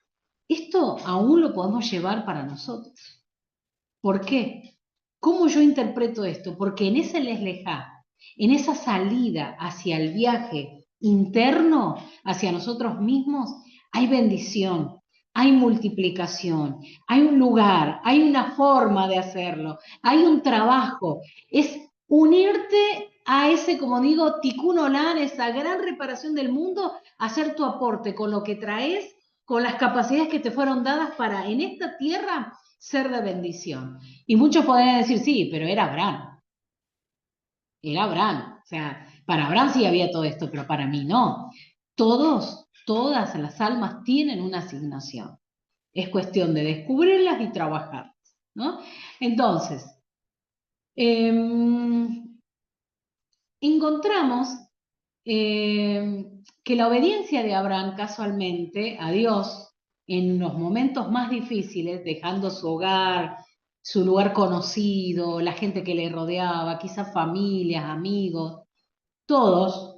Esto aún lo podemos llevar para nosotros. ¿Por qué? ¿Cómo yo interpreto esto? Porque en ese leslejá, en esa salida hacia el viaje interno, hacia nosotros mismos, hay bendición, hay multiplicación, hay un lugar, hay una forma de hacerlo, hay un trabajo. Es unirte a ese, como digo, tikkun olam, esa gran reparación del mundo, hacer tu aporte con lo que traes, con las capacidades que te fueron dadas para en esta tierra ser de bendición. Y muchos podrían decir, sí, pero era Abraham. Era Abraham. O sea, para Abraham sí había todo esto, pero para mí no. Todas las almas tienen una asignación. Es cuestión de descubrirlas y trabajarlas, ¿no? Entonces, encontramos que la obediencia de Abraham casualmente a Dios en los momentos más difíciles, dejando su hogar, su lugar conocido, la gente que le rodeaba, quizás familias, amigos, todos,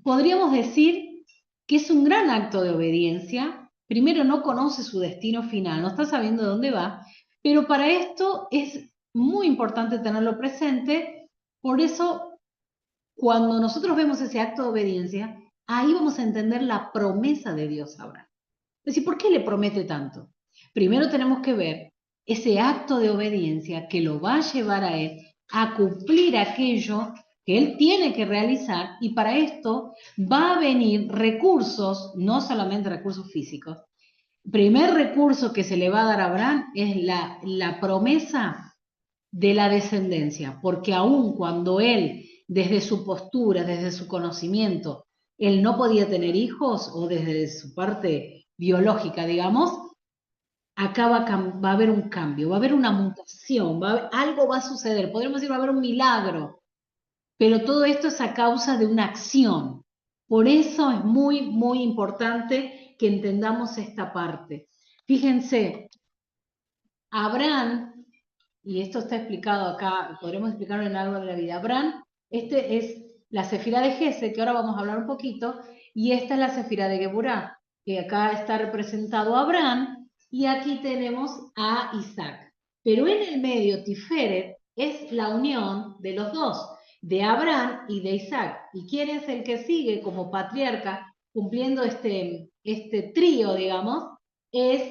podríamos decir que es un gran acto de obediencia. Primero, no conoce su destino final, no está sabiendo dónde va, pero para esto es muy importante tenerlo presente. Por eso, cuando nosotros vemos ese acto de obediencia, ahí vamos a entender la promesa de Dios a Abraham. Es decir, ¿por qué le promete tanto? Primero tenemos que ver ese acto de obediencia que lo va a llevar a él a cumplir aquello que él tiene que realizar, y para esto va a venir recursos, no solamente recursos físicos. El primer recurso que se le va a dar a Abraham es la promesa de la descendencia, porque aun cuando él, desde su postura, desde su conocimiento, él no podía tener hijos, o desde su parte biológica, digamos, acá va a haber un cambio, va a haber una mutación, algo va a suceder, podríamos decir va a haber un milagro, pero todo esto es a causa de una acción. Por eso es muy, muy importante que entendamos esta parte. Fíjense, Abraham, y esto está explicado acá, podremos explicarlo en algo de la vida, Abraham Este es la Sefirá de Gesed, que ahora vamos a hablar un poquito, y esta es la Sefirá de Geburá, que acá está representado a Abraham, y aquí tenemos a Isaac. Pero en el medio, Tiferet es la unión de los dos, de Abraham y de Isaac. ¿Y quién es el que sigue como patriarca, cumpliendo este trío, digamos? Es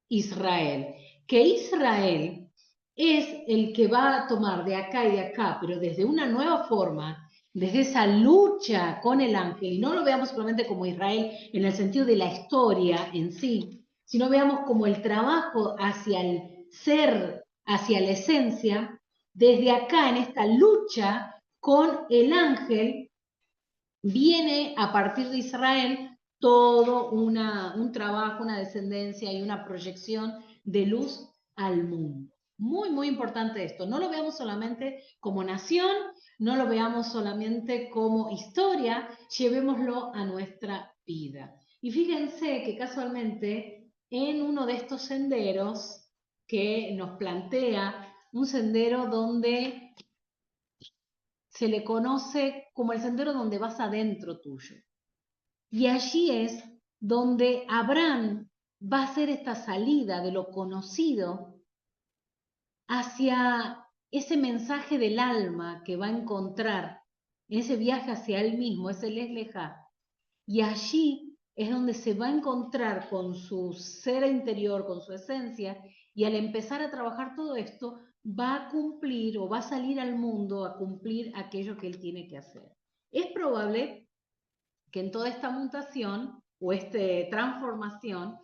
Israel. Que Israel es el que va a tomar de acá y de acá, pero desde una nueva forma, desde esa lucha con el ángel, y no lo veamos solamente como Israel en el sentido de la historia en sí, sino veamos como el trabajo hacia el ser, hacia la esencia, desde acá en esta lucha con el ángel, viene a partir de Israel todo un trabajo, una descendencia y una proyección de luz al mundo. Muy, muy importante esto. No lo veamos solamente como nación, no lo veamos solamente como historia, llevémoslo a nuestra vida. Y fíjense que casualmente en uno de estos senderos que nos plantea, un sendero donde se le conoce como el sendero donde vas adentro tuyo. Y allí es donde Abraham va a hacer esta salida de lo conocido hacia ese mensaje del alma que va a encontrar en ese viaje hacia él mismo, ese Lej Lejá. Y allí es donde se va a encontrar con su ser interior, con su esencia, y al empezar a trabajar todo esto, va a cumplir o va a salir al mundo a cumplir aquello que él tiene que hacer. Es probable que en toda esta mutación o esta transformación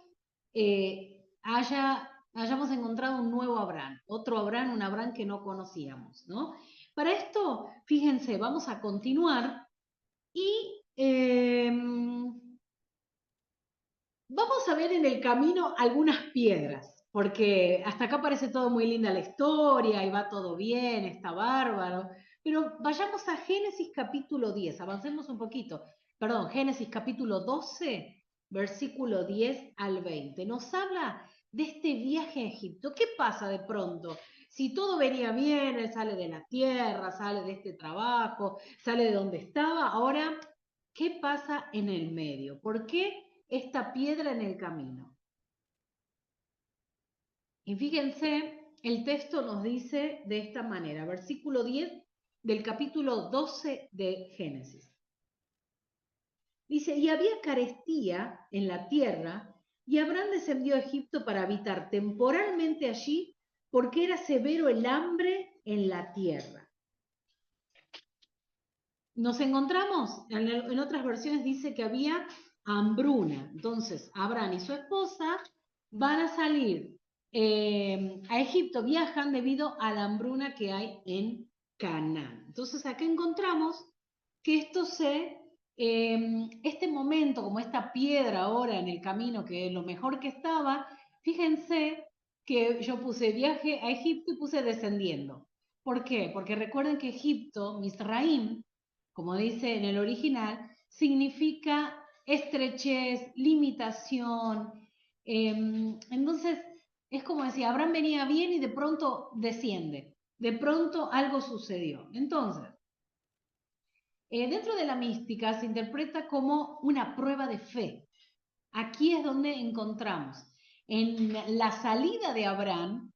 hayamos encontrado un nuevo Abraham, otro Abraham, un Abraham que no conocíamos, ¿no? Para esto, fíjense, vamos a continuar y vamos a ver en el camino algunas piedras, porque hasta acá parece todo muy linda la historia y va todo bien, está bárbaro, pero vayamos a Génesis capítulo 10, avancemos un poquito. Perdón, Génesis capítulo 12, versículo 10 al 20. Nos habla de este viaje a Egipto. ¿Qué pasa de pronto? Si todo venía bien, él sale de la tierra, sale de este trabajo, sale de donde estaba, ahora, ¿qué pasa en el medio? ¿Por qué esta piedra en el camino? Y fíjense, el texto nos dice de esta manera, versículo 10 del capítulo 12 de Génesis. Dice, y había carestía en la tierra, y Abraham descendió a Egipto para habitar temporalmente allí, porque era severo el hambre en la tierra. Nos encontramos, en otras versiones dice que había hambruna. Entonces, Abraham y su esposa van a salir a Egipto, viajan debido a la hambruna que hay en Canaán. Entonces, acá encontramos que este momento, como esta piedra ahora en el camino, que es lo mejor que estaba, fíjense que yo puse viaje a Egipto y puse descendiendo. ¿Por qué? Porque recuerden que Egipto, Misraim, como dice en el original, significa estrechez, limitación. Entonces, es como decía, Abraham venía bien y de pronto desciende, de pronto algo sucedió. Entonces, dentro de la mística se interpreta como una prueba de fe. Aquí es donde encontramos en la salida de Abraham,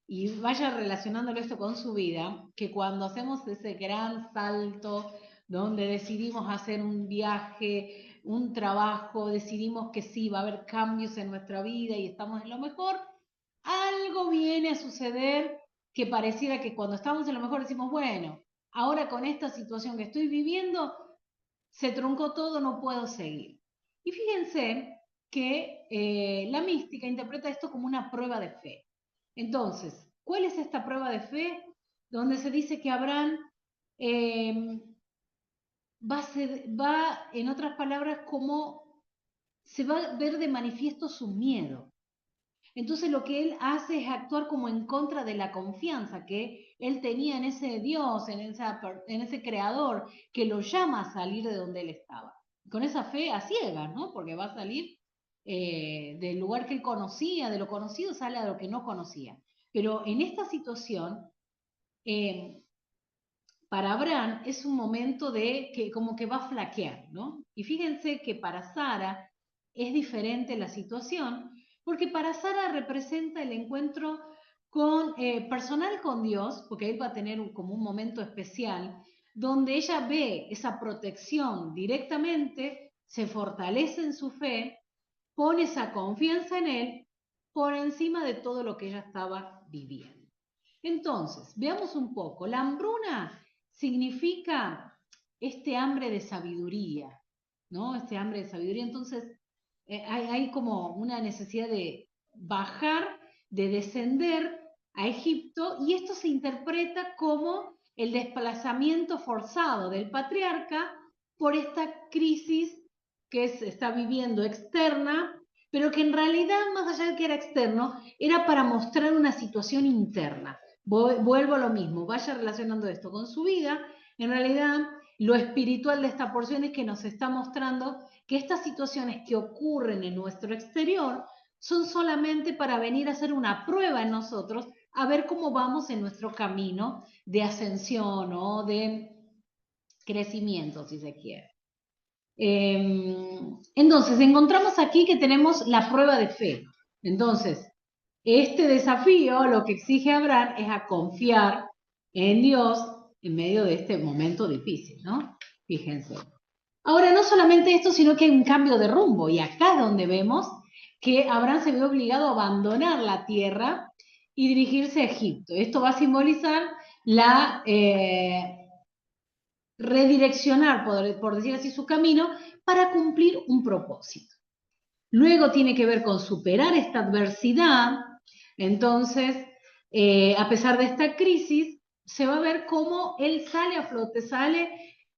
y vaya relacionándolo esto con su vida, que cuando hacemos ese gran salto, donde decidimos hacer un viaje, un trabajo, decidimos que sí, va a haber cambios en nuestra vida y estamos en lo mejor, algo viene a suceder que pareciera que cuando estamos en lo mejor decimos, bueno, ahora con esta situación que estoy viviendo, se truncó todo, no puedo seguir. Y fíjense que la mística interpreta esto como una prueba de fe. Entonces, ¿cuál es esta prueba de fe? Donde se dice que Abraham eh, va, en otras palabras, como se va a ver de manifiesto su miedo. Entonces lo que él hace es actuar como en contra de la confianza que él tenía en ese Dios, en ese creador, que lo llama a salir de donde él estaba. Con esa fe a ciegas, ¿no? Porque va a salir del lugar que él conocía, de lo conocido sale a lo que no conocía. Pero en esta situación, eh, para Abraham es un momento de que como que va a flaquear, ¿no? Y fíjense que para Sara es diferente la situación, porque para Sara representa el encuentro personal con Dios, porque él va a tener como un momento especial, donde ella ve esa protección directamente, se fortalece en su fe, pone esa confianza en él por encima de todo lo que ella estaba viviendo. Entonces, veamos un poco. La hambruna significa este hambre de sabiduría, ¿no? Este hambre de sabiduría. Entonces, hay como una necesidad de bajar, de descender a Egipto, y esto se interpreta como el desplazamiento forzado del patriarca por esta crisis que se está viviendo externa, pero que en realidad, más allá de que era externo, era para mostrar una situación interna. Vuelvo a lo mismo, vaya relacionando esto con su vida. En realidad, lo espiritual de esta porción es que nos está mostrando que estas situaciones que ocurren en nuestro exterior son solamente para venir a hacer una prueba en nosotros, a ver cómo vamos en nuestro camino de ascensión o de crecimiento, si se quiere. Entonces, encontramos aquí que tenemos la prueba de fe. Entonces, este desafío lo que exige a Abraham es a confiar en Dios en medio de este momento difícil, ¿no? Fíjense. Ahora, no solamente esto, sino que hay un cambio de rumbo, y acá es donde vemos que Abraham se ve obligado a abandonar la tierra y dirigirse a Egipto. Esto va a simbolizar la redireccionar, por decir así, su camino para cumplir un propósito. Luego tiene que ver con superar esta adversidad. Entonces, a pesar de esta crisis, se va a ver cómo él sale a flote, sale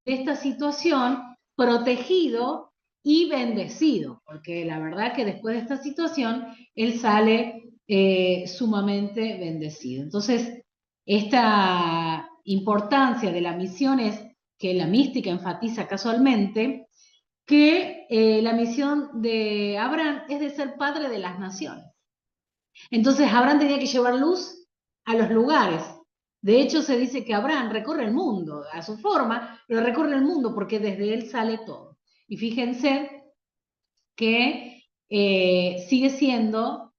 de esta situación protegido y bendecido, porque la verdad que después de esta situación, él sale sumamente bendecido. Entonces, esta importancia de la misión es que la mística enfatiza casualmente que la misión de Abraham es de ser padre de las naciones. Entonces Abraham tenía que llevar luz a los lugares. De hecho, se dice que Abraham recorre el mundo a su forma, pero recorre el mundo porque desde él sale todo. Y fíjense que sigue siendo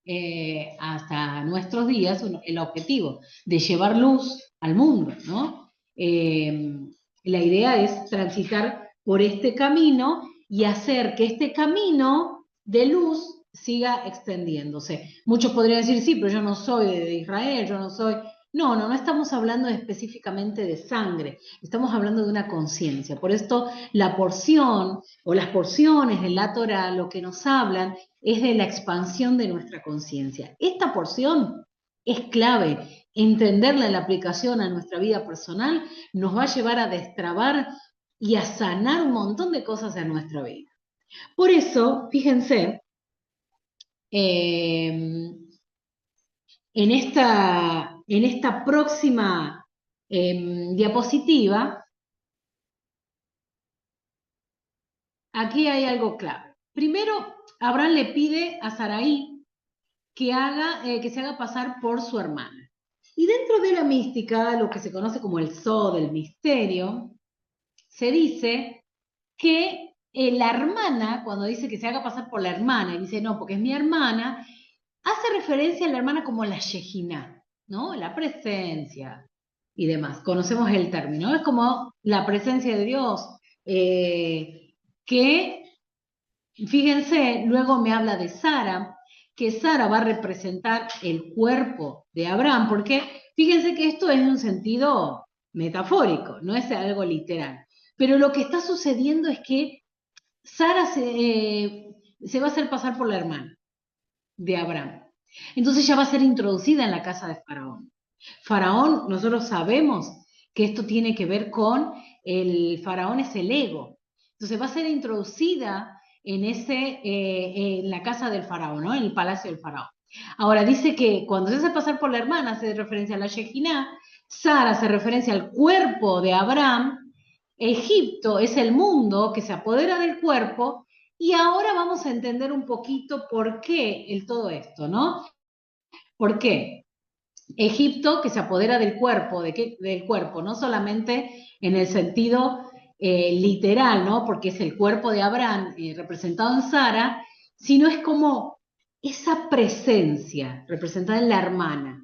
hasta nuestros días el objetivo de llevar luz al mundo, ¿no? La idea es transitar por este camino y hacer que este camino de luz siga extendiéndose. Muchos podrían decir, sí, pero yo no soy de Israel, yo no soy... No estamos hablando específicamente de sangre, estamos hablando de una conciencia. Por esto la porción o las porciones de la Torá lo que nos hablan es de la expansión de nuestra conciencia. Esta porción es clave. Entenderla en la aplicación a nuestra vida personal nos va a llevar a destrabar y a sanar un montón de cosas en nuestra vida. Por eso, fíjense, en esta próxima diapositiva, aquí hay algo clave. Primero, Abraham le pide a Sarai que se haga pasar por su hermana. Y dentro de la mística, lo que se conoce como el Sod, del misterio, se dice que la hermana, cuando dice que se haga pasar por la hermana, y dice, no, porque es mi hermana, hace referencia a la hermana como la Shejiná, ¿no? La presencia y demás. Conocemos el término. Es como la presencia de Dios, que, fíjense, luego me habla de Sara, que Sara va a representar el cuerpo de Abraham, porque fíjense que esto es en un sentido metafórico, no es algo literal. Pero lo que está sucediendo es que Sara se va a hacer pasar por la hermana de Abraham. Entonces ya va a ser introducida en la casa de Faraón. Faraón, nosotros sabemos que esto tiene que ver con el Faraón es el ego. Entonces va a ser introducida en la casa del Faraón, ¿no? En el palacio del Faraón. Ahora dice que cuando se hace pasar por la hermana hace referencia a la Shejiná, Sara hace referencia al cuerpo de Abraham, Egipto es el mundo que se apodera del cuerpo, y ahora vamos a entender un poquito por qué todo esto, ¿no? ¿Por qué? Egipto que se apodera del cuerpo, del cuerpo, no solamente en el sentido literal, ¿no? Porque es el cuerpo de Abraham representado en Sara, sino es como esa presencia representada en la hermana.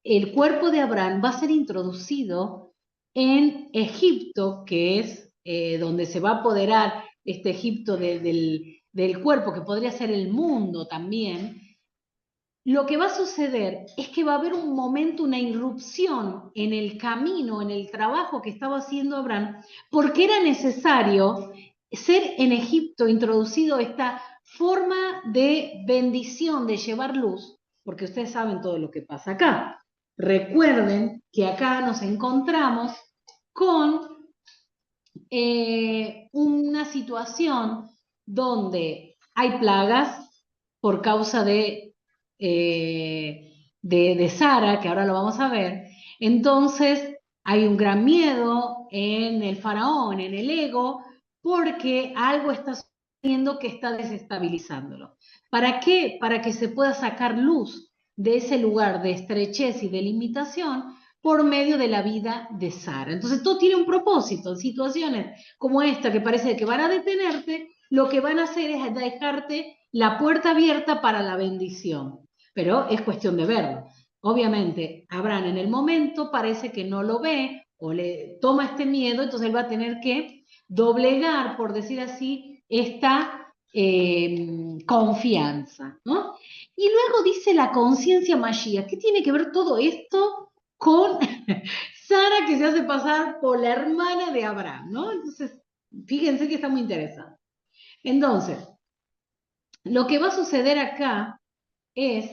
El cuerpo de Abraham va a ser introducido en Egipto, que es donde se va a apoderar este Egipto del cuerpo, que podría ser el mundo también. Lo que va a suceder es que va a haber un momento, una irrupción en el camino, en el trabajo que estaba haciendo Abraham, porque era necesario ser en Egipto introducido esta forma de bendición, de llevar luz, porque ustedes saben todo lo que pasa acá. Recuerden que acá nos encontramos con una situación donde hay plagas por causa de Sara, que ahora lo vamos a ver. Entonces hay un gran miedo en el faraón, en el ego, porque algo está sucediendo que está desestabilizándolo. ¿Para qué? Para que se pueda sacar luz de ese lugar de estrechez y de limitación por medio de la vida de Sara. Entonces todo tiene un propósito. En situaciones como esta que parece que van a detenerte, lo que van a hacer es dejarte la puerta abierta para la bendición. Pero es cuestión de verlo. Obviamente, Abraham en el momento parece que no lo ve o le toma este miedo, entonces él va a tener que doblegar, por decir así, esta confianza, ¿no? Y luego dice la conciencia Mashiach. ¿Qué tiene que ver todo esto con Sara que se hace pasar por la hermana de Abraham, ¿no? Entonces, fíjense que está muy interesante. Entonces, lo que va a suceder acá es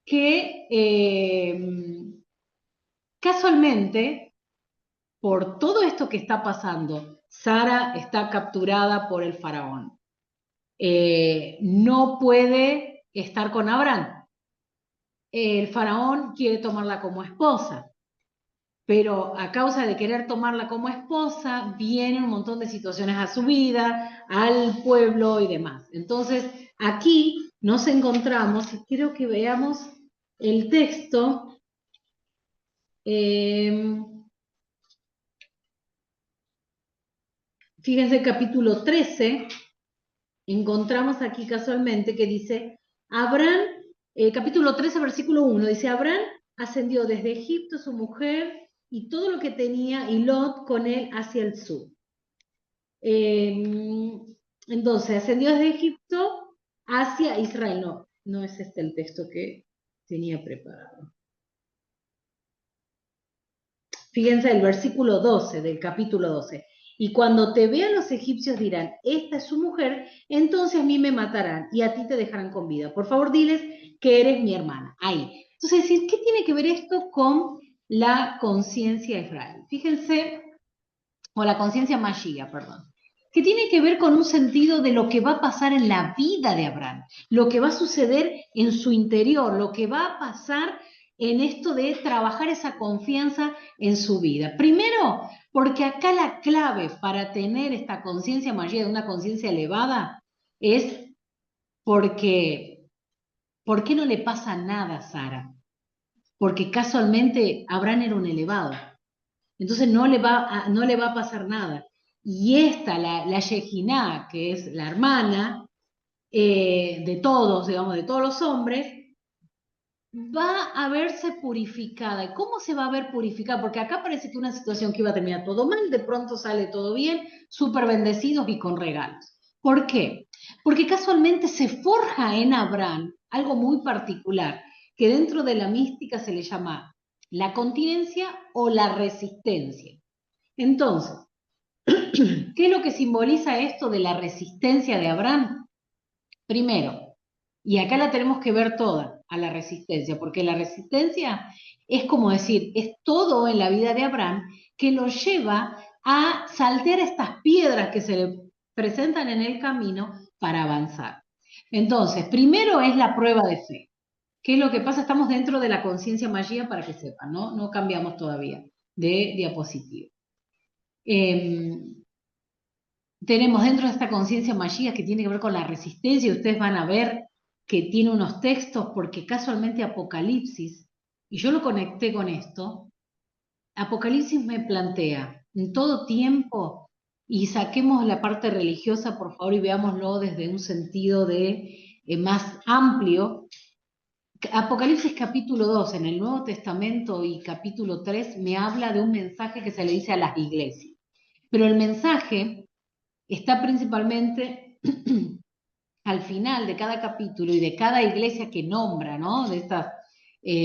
que casualmente, por todo esto que está pasando, Sara está capturada por el faraón. No puede estar con Abraham. El faraón quiere tomarla como esposa. Pero a causa de querer tomarla como esposa, vienen un montón de situaciones a su vida, al pueblo y demás. Entonces, aquí nos encontramos, y quiero que veamos el texto. Fíjense, capítulo 13, encontramos aquí casualmente que dice, Abraham, capítulo 13, versículo 1, dice, Abraham ascendió desde Egipto su mujer y todo lo que tenía, y Lot con él hacia el sur. Entonces, ascendió desde Egipto hacia Israel. No, no es este el texto que tenía preparado. Fíjense el versículo 12 del capítulo 12. Y cuando te vean los egipcios dirán, esta es su mujer, entonces a mí me matarán y a ti te dejarán con vida. Por favor, diles que eres mi hermana. Ahí. Entonces, ¿qué tiene que ver esto con la conciencia de Israel? Fíjense, o la conciencia Mashiach, perdón, que tiene que ver con un sentido de lo que va a pasar en la vida de Abraham, lo que va a suceder en su interior, lo que va a pasar en esto de trabajar esa confianza en su vida. Primero, porque acá la clave para tener esta conciencia Mashiach, una conciencia elevada, es porque, ¿por qué no le pasa nada a Sara? Porque casualmente Abraham era un elevado. Entonces no le va a pasar nada. Y esta, la Yejiná, que es la hermana de todos, digamos, de todos los hombres, va a verse purificada. ¿Y cómo se va a ver purificada? Porque acá parece que una situación que iba a terminar todo mal, de pronto sale todo bien, súper bendecidos y con regalos. ¿Por qué? Porque casualmente se forja en Abraham algo muy particular, que dentro de la mística se le llama la continencia o la resistencia. Entonces, ¿qué es lo que simboliza esto de la resistencia de Abraham? Primero, y acá la tenemos que ver toda, a la resistencia, porque la resistencia es como decir, es todo en la vida de Abraham que lo lleva a saltear estas piedras que se le presentan en el camino para avanzar. Entonces, primero es la prueba de fe. ¿Qué es lo que pasa? Estamos dentro de la conciencia magia para que sepan, ¿no? No cambiamos todavía de diapositiva. Tenemos dentro de esta conciencia magia que tiene que ver con la resistencia, y ustedes van a ver que tiene unos textos, porque casualmente Apocalipsis y yo lo conecté con esto, Apocalipsis me plantea en todo tiempo, y saquemos la parte religiosa, por favor, y veámoslo desde un sentido de más amplio. Apocalipsis capítulo 2 en el Nuevo Testamento y capítulo 3 me habla de un mensaje que se le dice a las iglesias. Pero el mensaje está principalmente al final de cada capítulo y de cada iglesia que nombra, ¿no? De estas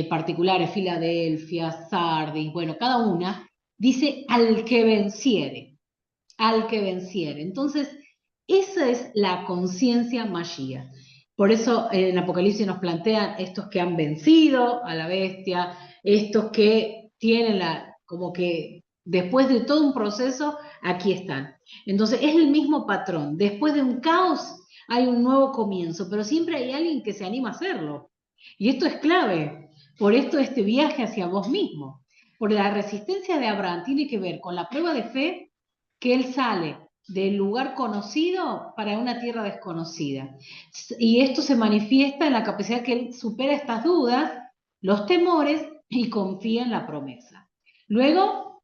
particulares, Filadelfia, Sardis, bueno, cada una, dice al que venciere, al que venciere. Entonces, esa es la conciencia Mashiach. Por eso en Apocalipsis nos plantean estos que han vencido a la bestia, estos que tienen como que después de todo un proceso, aquí están. Entonces es el mismo patrón. Después de un caos hay un nuevo comienzo, pero siempre hay alguien que se anima a hacerlo. Y esto es clave. Por esto este viaje hacia vos mismo. Porque la resistencia de Abraham tiene que ver con la prueba de fe que él sale del lugar conocido para una tierra desconocida. Y esto se manifiesta en la capacidad que él supera estas dudas, los temores y confía en la promesa. Luego,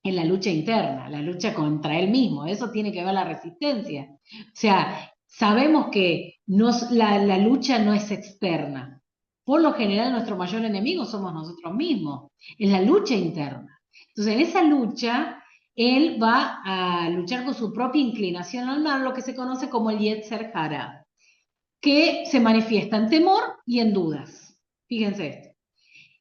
en la lucha interna, la lucha contra él mismo, eso tiene que ver la resistencia. O sea, sabemos que la lucha no es externa. Por lo general, nuestro mayor enemigo somos nosotros mismos, es la lucha interna. Entonces, en esa lucha, él va a luchar con su propia inclinación al mal, lo que se conoce como el Yetzer Hara, que se manifiesta en temor y en dudas. Fíjense esto.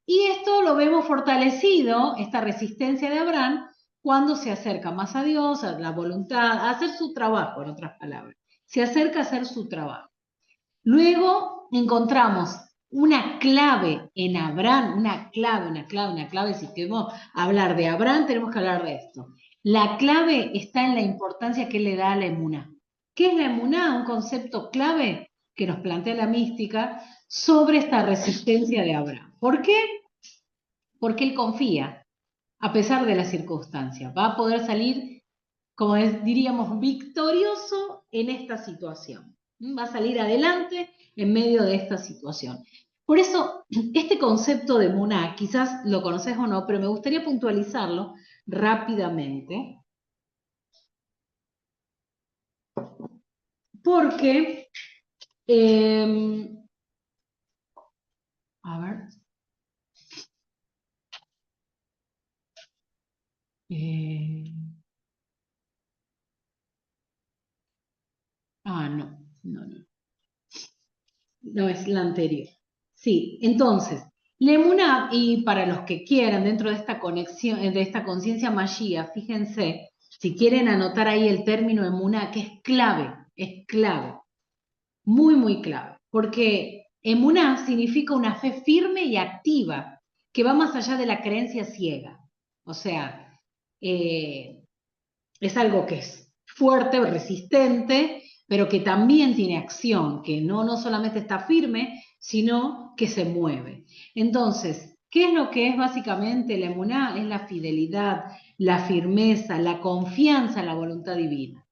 Y esto lo vemos fortalecido, esta resistencia de Abraham, cuando se acerca más a Dios, a la voluntad, a hacer su trabajo, en otras palabras. Se acerca a hacer su trabajo. Luego encontramos una clave en Abraham, una clave. Si queremos hablar de Abraham, tenemos que hablar de esto. La clave está en la importancia que le da a la emuná. ¿Qué es la emuná? Un concepto clave que nos plantea la mística sobre esta resistencia de Abraham. ¿Por qué? Porque él confía, a pesar de las circunstancias. Va a poder salir, como diríamos, victorioso en esta situación. Va a salir adelante en medio de esta situación. Por eso, este concepto de Muná, quizás lo conoces o no, pero me gustaría puntualizarlo rápidamente, porque, a ver, no es la anterior. Sí, entonces, la emuná, y para los que quieran, dentro de esta conexión, de esta conciencia Mashiach, fíjense, si quieren anotar ahí el término emuná, que es clave, muy, muy clave, porque emuná significa una fe firme y activa, que va más allá de la creencia ciega. O sea, es algo que es fuerte, resistente, pero que también tiene acción, que no solamente está firme, sino que se mueve. Entonces, ¿qué es lo que es básicamente la emuná? Es la fidelidad, la firmeza, la confianza en la voluntad divina.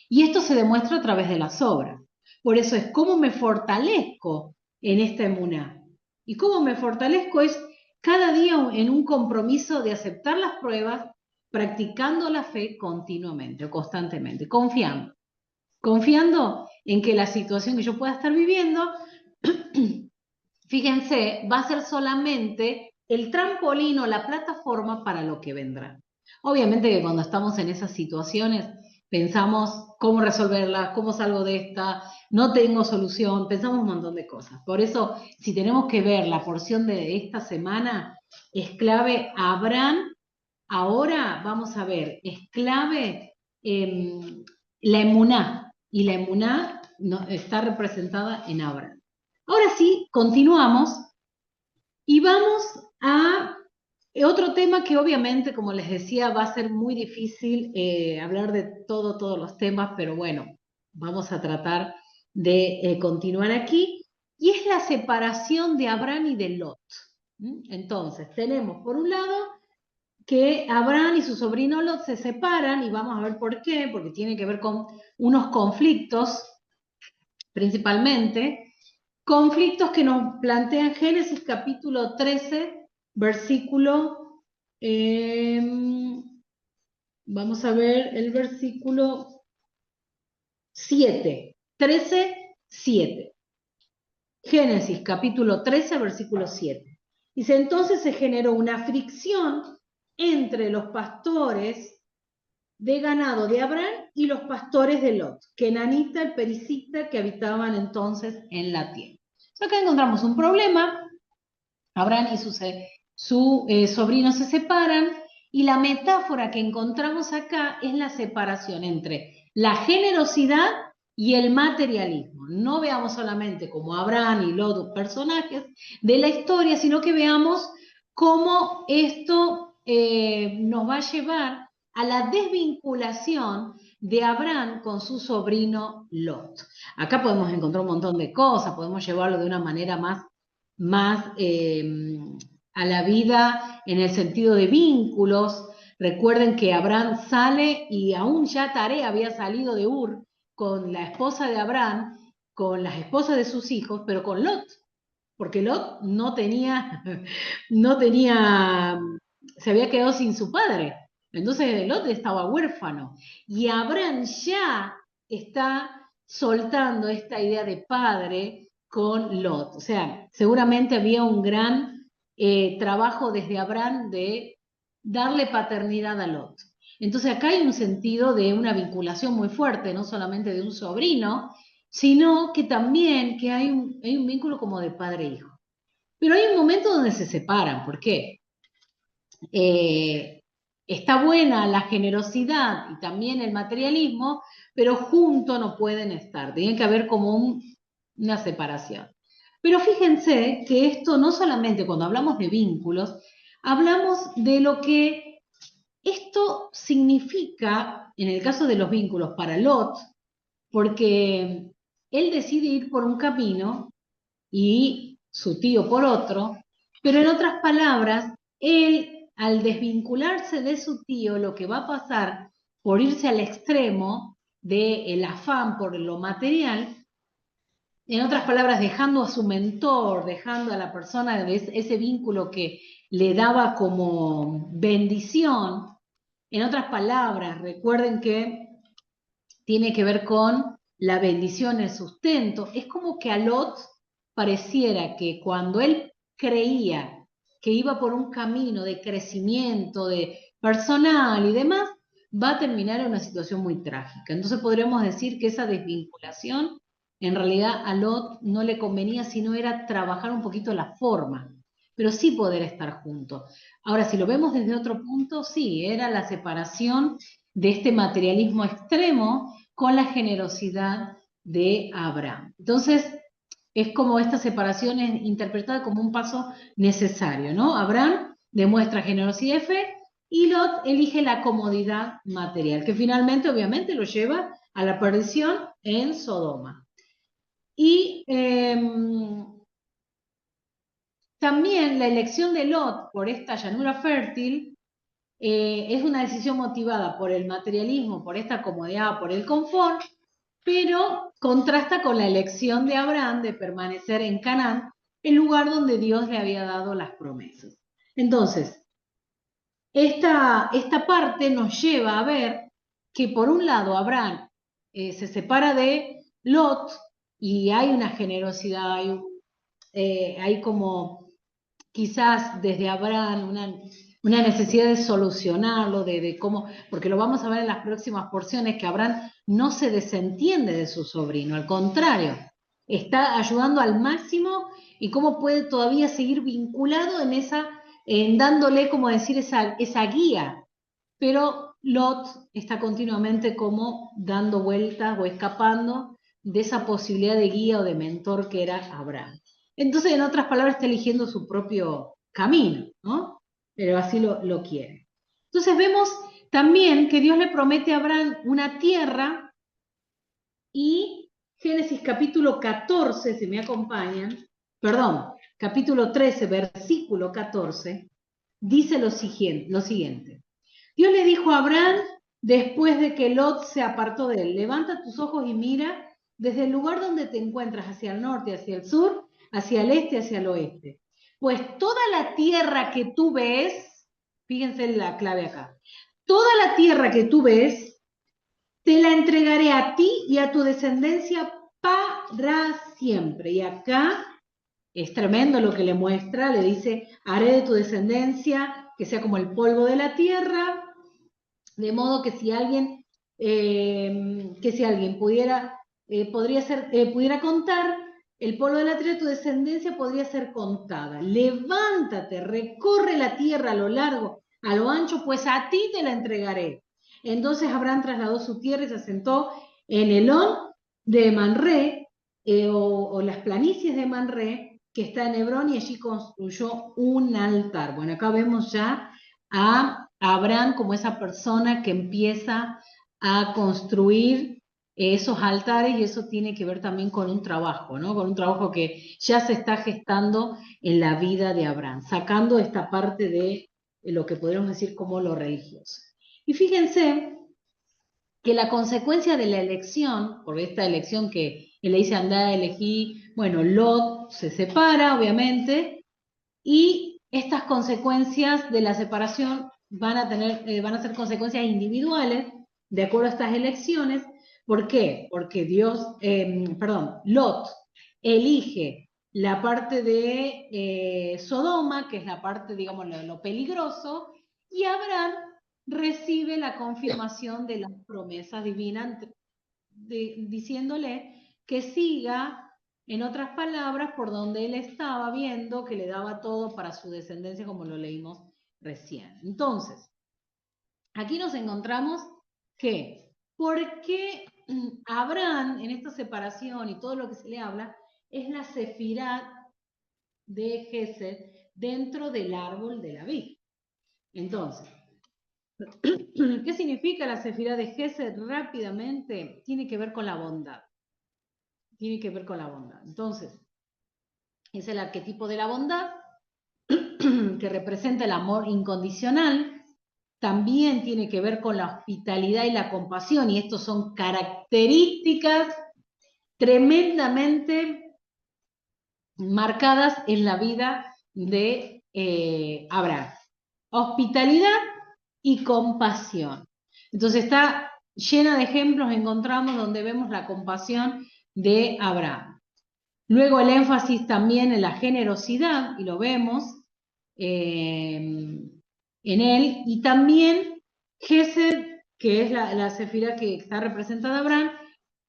Y esto se demuestra a través de las obras. Por eso es cómo me fortalezco en esta emuná. Y cómo me fortalezco es cada día en un compromiso de aceptar las pruebas, practicando la fe continuamente o constantemente, confiando en que la situación que yo pueda estar viviendo, fíjense, va a ser solamente el trampolín o la plataforma para lo que vendrá. Obviamente que cuando estamos en esas situaciones pensamos cómo resolverlas, cómo salgo de esta, no tengo solución, pensamos un montón de cosas. Por eso, si tenemos que ver la porción de esta semana, es clave Abraham. Ahora vamos a ver, es clave la emuná, y la emuná está representada en Abraham. Ahora sí, continuamos y vamos a otro tema que obviamente, como les decía, va a ser muy difícil hablar de todos los temas, pero bueno, vamos a tratar de continuar aquí, y es la separación de Abraham y de Lot. Entonces, tenemos por un lado que Abraham y su sobrino Lot se separan, y vamos a ver por qué, porque tiene que ver con unos conflictos, principalmente, conflictos que nos plantean Génesis capítulo 13, versículo, vamos a ver el versículo 7, 13, 7. Génesis capítulo 13, versículo 7. Dice, entonces se generó una fricción entre los pastores de ganado de Abraham y los pastores de Lot, kenanita, el pericita, que habitaban entonces en la tierra. Acá encontramos un problema. Abraham y su sobrino se separan, y la metáfora que encontramos acá es la separación entre la generosidad y el materialismo. No veamos solamente como Abraham y Lot personajes de la historia, sino que veamos cómo esto nos va a llevar a la desvinculación de Abraham con su sobrino Lot. Acá podemos encontrar un montón de cosas, podemos llevarlo de una manera más a la vida en el sentido de vínculos. Recuerden que Abraham sale y aún ya Taré había salido de Ur con la esposa de Abraham, con las esposas de sus hijos, pero con Lot, porque Lot no tenía, se había quedado sin su padre. Entonces Lot estaba huérfano. Y Abraham ya está soltando esta idea de padre con Lot. O sea, seguramente había un gran trabajo desde Abraham de darle paternidad a Lot. Entonces acá hay un sentido de una vinculación muy fuerte, no solamente de un sobrino, sino que también que hay un vínculo como de padre e hijo. Pero hay un momento donde se separan. ¿Por qué? Está buena la generosidad y también el materialismo, pero juntos no pueden estar. Tiene que haber como una separación. Pero fíjense que esto no solamente cuando hablamos de vínculos, hablamos de lo que esto significa, en el caso de los vínculos para Lot, porque él decide ir por un camino y su tío por otro, pero en otras palabras, él, al desvincularse de su tío, lo que va a pasar por irse al extremo del afán por lo material, en otras palabras, dejando a su mentor, dejando a la persona de ese vínculo que le daba como bendición. En otras palabras, recuerden que tiene que ver con la bendición, el sustento. Es como que a Lot pareciera que cuando él creía que iba por un camino de crecimiento, de personal y demás, va a terminar en una situación muy trágica. Entonces podríamos decir que esa desvinculación, en realidad a Lot no le convenía, sino era trabajar un poquito la forma, pero sí poder estar juntos. Ahora, si lo vemos desde otro punto, sí, era la separación de este materialismo extremo con la generosidad de Abraham. Entonces, es como esta separación es interpretada como un paso necesario, ¿no? Abraham demuestra generosidad y fe, y Lot elige la comodidad material, que finalmente, obviamente, lo lleva a la perdición en Sodoma. Y también la elección de Lot por esta llanura fértil es una decisión motivada por el materialismo, por esta comodidad, por el confort, pero contrasta con la elección de Abraham de permanecer en Canaán, el lugar donde Dios le había dado las promesas. Entonces, esta parte nos lleva a ver que por un lado Abraham se separa de Lot y hay una generosidad, hay como quizás desde Abraham una necesidad de solucionarlo, de cómo, porque lo vamos a ver en las próximas porciones, que Abraham no se desentiende de su sobrino, al contrario, está ayudando al máximo y cómo puede todavía seguir vinculado en dándole, como decir, esa guía. Pero Lot está continuamente como dando vueltas o escapando de esa posibilidad de guía o de mentor que era Abraham. Entonces, en otras palabras, está eligiendo su propio camino, ¿no? Pero así lo quiere. Entonces vemos también que Dios le promete a Abraham una tierra, y Génesis capítulo 14, si me acompañan, perdón, capítulo 13, versículo 14, dice lo siguiente. Dios le dijo a Abraham, después de que Lot se apartó de él, levanta tus ojos y mira desde el lugar donde te encuentras hacia el norte, hacia el sur, hacia el este, hacia el oeste. pues toda la tierra que tú ves, fíjense la clave acá, toda la tierra que tú ves, te la entregaré a ti y a tu descendencia para siempre. Y acá es tremendo lo que le muestra, le dice, haré de tu descendencia que sea como el polvo de la tierra, de modo que si alguien, pudiera, pudiera contar, el polvo de la tierra de tu descendencia podría ser contada. Levántate, recorre la tierra a lo largo, a lo ancho, pues a ti te la entregaré. Entonces Abraham trasladó su tierra y se asentó en Elón de Manré, o las planicies de Manré, que está en Hebrón, y allí construyó un altar. Bueno, acá vemos ya a Abraham como esa persona que empieza a construir esos altares, y eso tiene que ver también con un trabajo, ¿no? Con un trabajo que ya se está gestando en la vida de Abraham, sacando esta parte de lo que podríamos decir como lo religioso. Y fíjense que la consecuencia de la elección, por esta elección que él le dice andar a elegir, bueno, Lot se separa, obviamente, y estas consecuencias de la separación van a ser consecuencias individuales, de acuerdo a estas elecciones. ¿Por qué? Porque Lot elige la parte de Sodoma, que es la parte, digamos, lo peligroso, y Abraham recibe la confirmación de las promesas divinas, diciéndole que siga, en otras palabras, por donde él estaba viendo que le daba todo para su descendencia, como lo leímos recién. Entonces, aquí nos encontramos que, ¿por qué Abraham en esta separación y todo lo que se le habla es la Sefirá de Gesed dentro del árbol de la vid? Entonces, ¿qué significa la Sefirá de Gesed? Rápidamente, tiene que ver con la bondad. Tiene que ver con la bondad. Entonces, es el arquetipo de la bondad que representa el amor incondicional. También tiene que ver con la hospitalidad y la compasión, y estos son características tremendamente marcadas en la vida de Abraham. Hospitalidad y compasión. Entonces está llena de ejemplos, encontramos donde vemos la compasión de Abraham. Luego el énfasis también en la generosidad, y lo vemos en él, y también Gesed, que es la sefira que está representada Abraham,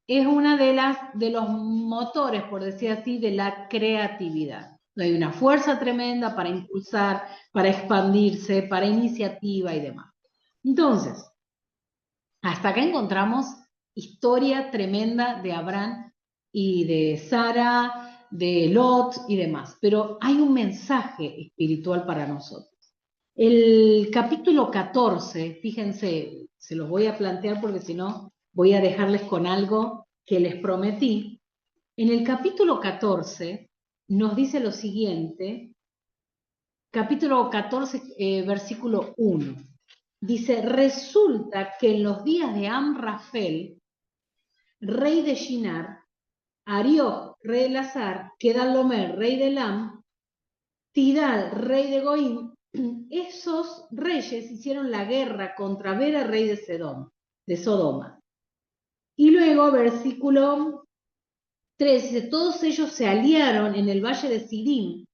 es una de los motores, por decir así, de la creatividad. Hay una fuerza tremenda para impulsar, para expandirse, para iniciativa y demás. Entonces, hasta acá encontramos historia tremenda de Abraham y de Sara, de Lot y demás. Pero hay un mensaje espiritual para nosotros. El capítulo 14, fíjense, se los voy a plantear porque si no voy a dejarles con algo que les prometí. En el capítulo 14 nos dice lo siguiente, capítulo 14, versículo 1. Dice, resulta que en los días de Amrafel, rey de Shinar, Arioch, rey de Lazar, Kedorlaomer, rey de Elam, Tidal, rey de Goim, esos reyes hicieron la guerra contra Bera, rey de Sodoma. Y luego, versículo 3, dice, todos ellos se aliaron en el valle de Sidim,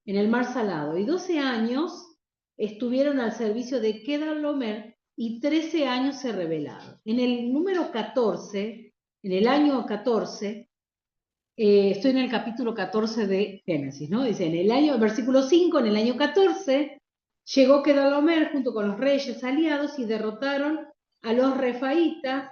en el mar Salado, y 12 años estuvieron al servicio de Kedorlaomer y 13 años se rebelaron. En el número 14, en el año 14, estoy en el capítulo 14 de Génesis, ¿no? Dice, versículo 5, en el año 14, llegó Kedorlaomer junto con los reyes aliados y derrotaron a los refaítas.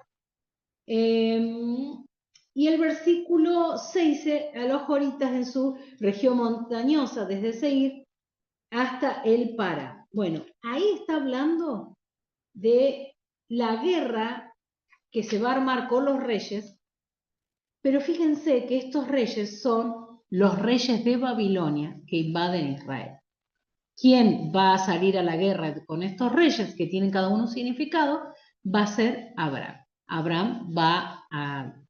Y el versículo 6 dice, a los joritas en su región montañosa, desde Seir hasta el Para. Bueno, ahí está hablando de la guerra que se va a armar con los reyes, pero fíjense que estos reyes son los reyes de Babilonia que invaden Israel. ¿Quién va a salir a la guerra con estos reyes que tienen cada uno un significado? Va a ser Abraham. Abraham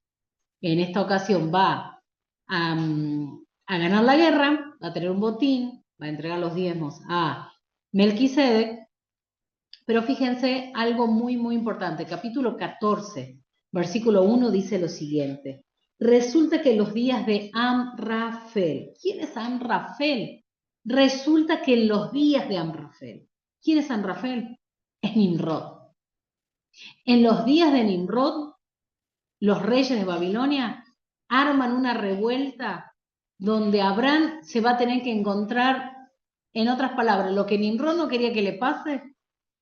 en esta ocasión va a ganar la guerra, va a tener un botín, va a entregar los diezmos a Melquisedec, pero fíjense algo muy, muy importante. Capítulo 14, versículo 1 dice lo siguiente. Resulta que los días de Amrafel, ¿quién es Amrafel? Resulta que en los días de Amrafel, ¿quién es Amrafel? Es Nimrod. En los días de Nimrod, los reyes de Babilonia arman una revuelta donde Abraham se va a tener que encontrar, en otras palabras, lo que Nimrod no quería que le pase,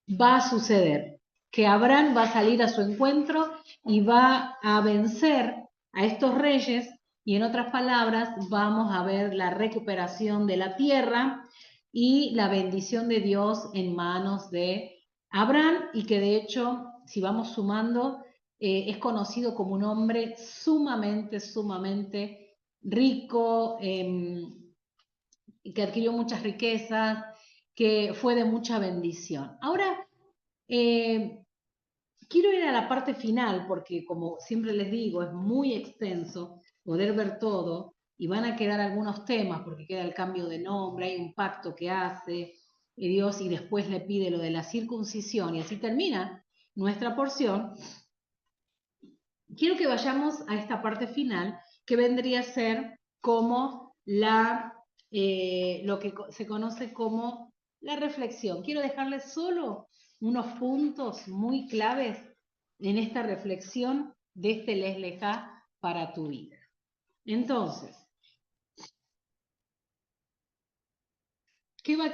va a suceder. Que Abraham va a salir a su encuentro y va a vencer a estos reyes, y en otras palabras, vamos a ver la recuperación de la tierra y la bendición de Dios en manos de Abraham, y que de hecho, si vamos sumando, es conocido como un hombre sumamente, sumamente rico, que adquirió muchas riquezas, que fue de mucha bendición. Ahora, quiero ir a la parte final porque, como siempre les digo, es muy extenso poder ver todo y van a quedar algunos temas porque queda el cambio de nombre, hay un pacto que hace Dios y después le pide lo de la circuncisión y así termina nuestra porción. Quiero que vayamos a esta parte final que vendría a ser como lo que se conoce como la reflexión. Quiero dejarles solo unos puntos muy claves en esta reflexión de este Lej Lejá para tu vida. Entonces, ¿qué va a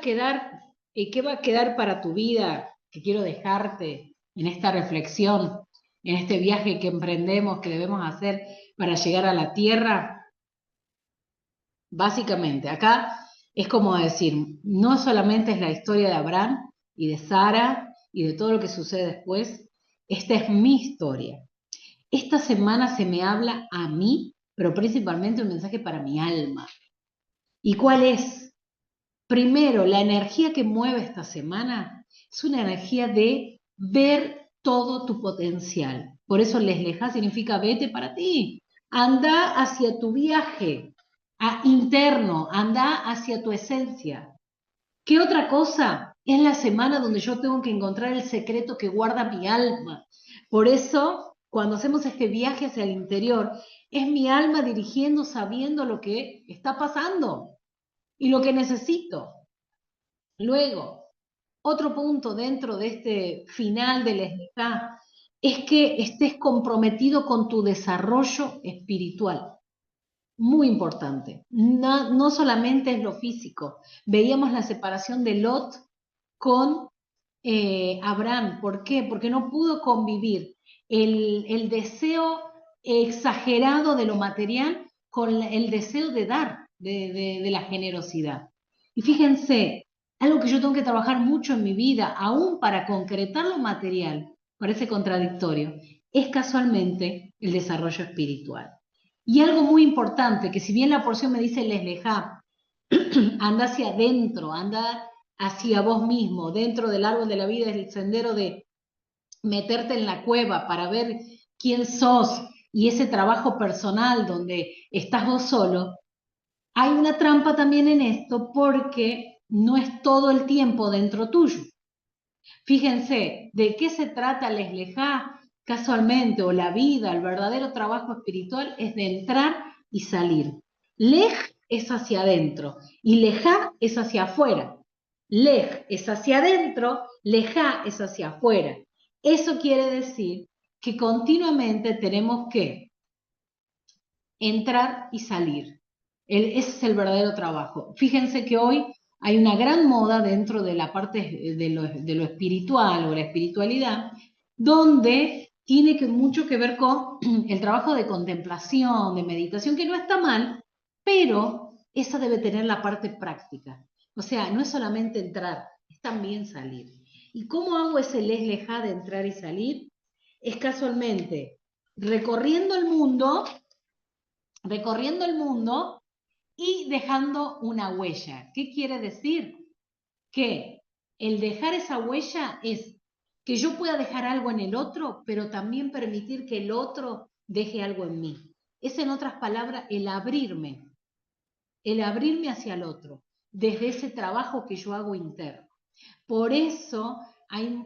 quedar para tu vida que quiero dejarte en esta reflexión, en este viaje que emprendemos, que debemos hacer para llegar a la tierra? Básicamente, acá es como decir, no solamente es la historia de Abraham y de Sara y de todo lo que sucede después, esta es mi historia. Esta semana se me habla a mí, pero principalmente un mensaje para mi alma. ¿Y cuál es? Primero, la energía que mueve esta semana es una energía de ver todo tu potencial. Por eso Lej Lejá significa vete para ti. Anda hacia tu viaje interno, anda hacia tu esencia. ¿Qué otra cosa? Es la semana donde yo tengo que encontrar el secreto que guarda mi alma. Por eso, cuando hacemos este viaje hacia el interior, es mi alma dirigiendo, sabiendo lo que está pasando y lo que necesito. Luego, otro punto dentro de este final del Lej Lejá es que estés comprometido con tu desarrollo espiritual. Muy importante. No solamente es lo físico. Veíamos la separación de Lot con Abraham. ¿Por qué? Porque no pudo convivir el deseo exagerado de lo material con el deseo de dar, de la generosidad. Y fíjense, algo que yo tengo que trabajar mucho en mi vida, aún para concretar lo material, parece contradictorio, es casualmente el desarrollo espiritual. Y algo muy importante, que si bien la porción me dice Lej Lejá, anda hacia adentro, anda hacia vos mismo, dentro del árbol de la vida es el sendero de meterte en la cueva para ver quién sos y ese trabajo personal donde estás vos solo. Hay una trampa también en esto porque no es todo el tiempo dentro tuyo. Fíjense, ¿de qué se trata Lej Lejá? Casualmente, o la vida, el verdadero trabajo espiritual es de entrar y salir. Lej es hacia adentro y Lejá es hacia afuera. Lej es hacia adentro, Lejá es hacia afuera. Eso quiere decir que continuamente tenemos que entrar y salir. Ese es el verdadero trabajo. Fíjense que hoy hay una gran moda dentro de la parte de lo espiritual o la espiritualidad, donde tiene mucho que ver con el trabajo de contemplación, de meditación, que no está mal, pero esa debe tener la parte práctica. O sea, no es solamente entrar, es también salir. ¿Y cómo hago ese Lej Lejá de entrar y salir? Es casualmente recorriendo el mundo y dejando una huella. ¿Qué quiere decir? Que el dejar esa huella es que yo pueda dejar algo en el otro, pero también permitir que el otro deje algo en mí. Es, en otras palabras, el abrirme hacia el otro. desde ese trabajo que yo hago interno. Por eso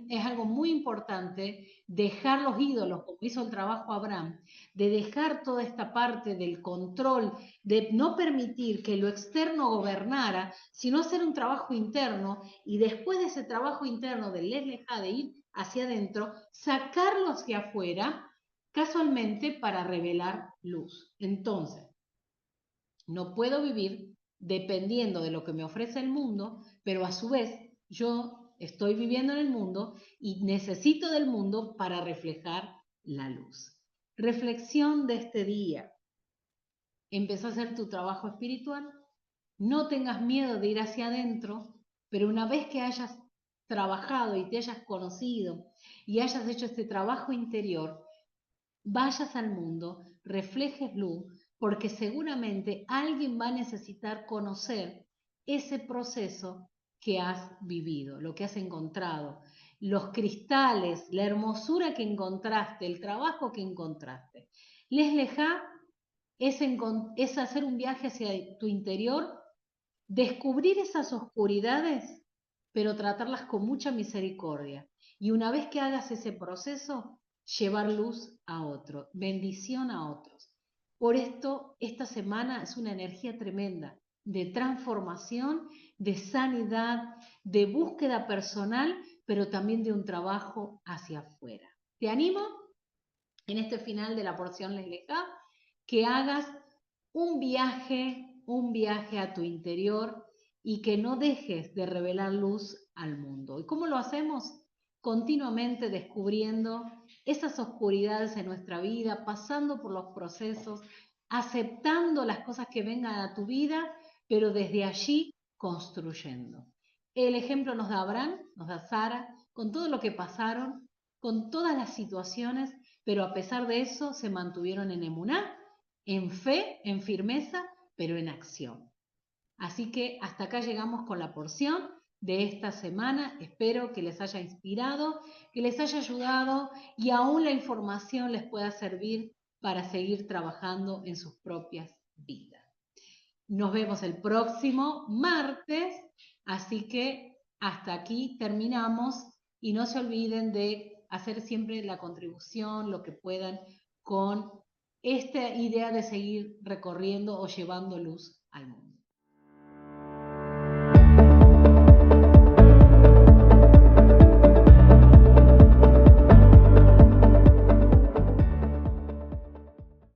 es algo muy importante dejar los ídolos, como hizo el trabajo Abraham, de dejar toda esta parte del control, de no permitir que lo externo gobernara, sino hacer un trabajo interno y después de ese trabajo interno del Lesleja, de ir hacia adentro, sacarlo hacia afuera, casualmente para revelar luz. Entonces, no puedo vivir dependiendo de lo que me ofrece el mundo, pero a su vez yo estoy viviendo en el mundo y necesito del mundo para reflejar la luz. Reflexión de este día. Empezó a hacer tu trabajo espiritual. No tengas miedo de ir hacia adentro, pero una vez que hayas trabajado y te hayas conocido y hayas hecho este trabajo interior, vayas al mundo, reflejes luz, porque seguramente alguien va a necesitar conocer ese proceso que has vivido, lo que has encontrado, los cristales, la hermosura que encontraste, el trabajo que encontraste. Les Lejá es hacer un viaje hacia tu interior, descubrir esas oscuridades, pero tratarlas con mucha misericordia. Y una vez que hagas ese proceso, llevar luz a otro, bendición a otros. Por esto, esta semana es una energía tremenda de transformación, de sanidad, de búsqueda personal, pero también de un trabajo hacia afuera. Te animo en este final de la porción Lesleja que hagas un viaje a tu interior y que no dejes de revelar luz al mundo. ¿Y cómo lo hacemos? Continuamente descubriendo esas oscuridades en nuestra vida, pasando por los procesos, aceptando las cosas que vengan a tu vida, pero desde allí construyendo. El ejemplo nos da Abraham, nos da Sara, con todo lo que pasaron, con todas las situaciones, pero a pesar de eso se mantuvieron en emuná, en fe, en firmeza, pero en acción. Así que hasta acá llegamos con la porción de esta semana. Espero que les haya inspirado, que les haya ayudado y aún la información les pueda servir para seguir trabajando en sus propias vidas. Nos vemos el próximo martes, así que hasta aquí terminamos y no se olviden de hacer siempre la contribución, lo que puedan, con esta idea de seguir recorriendo o llevando luz al mundo.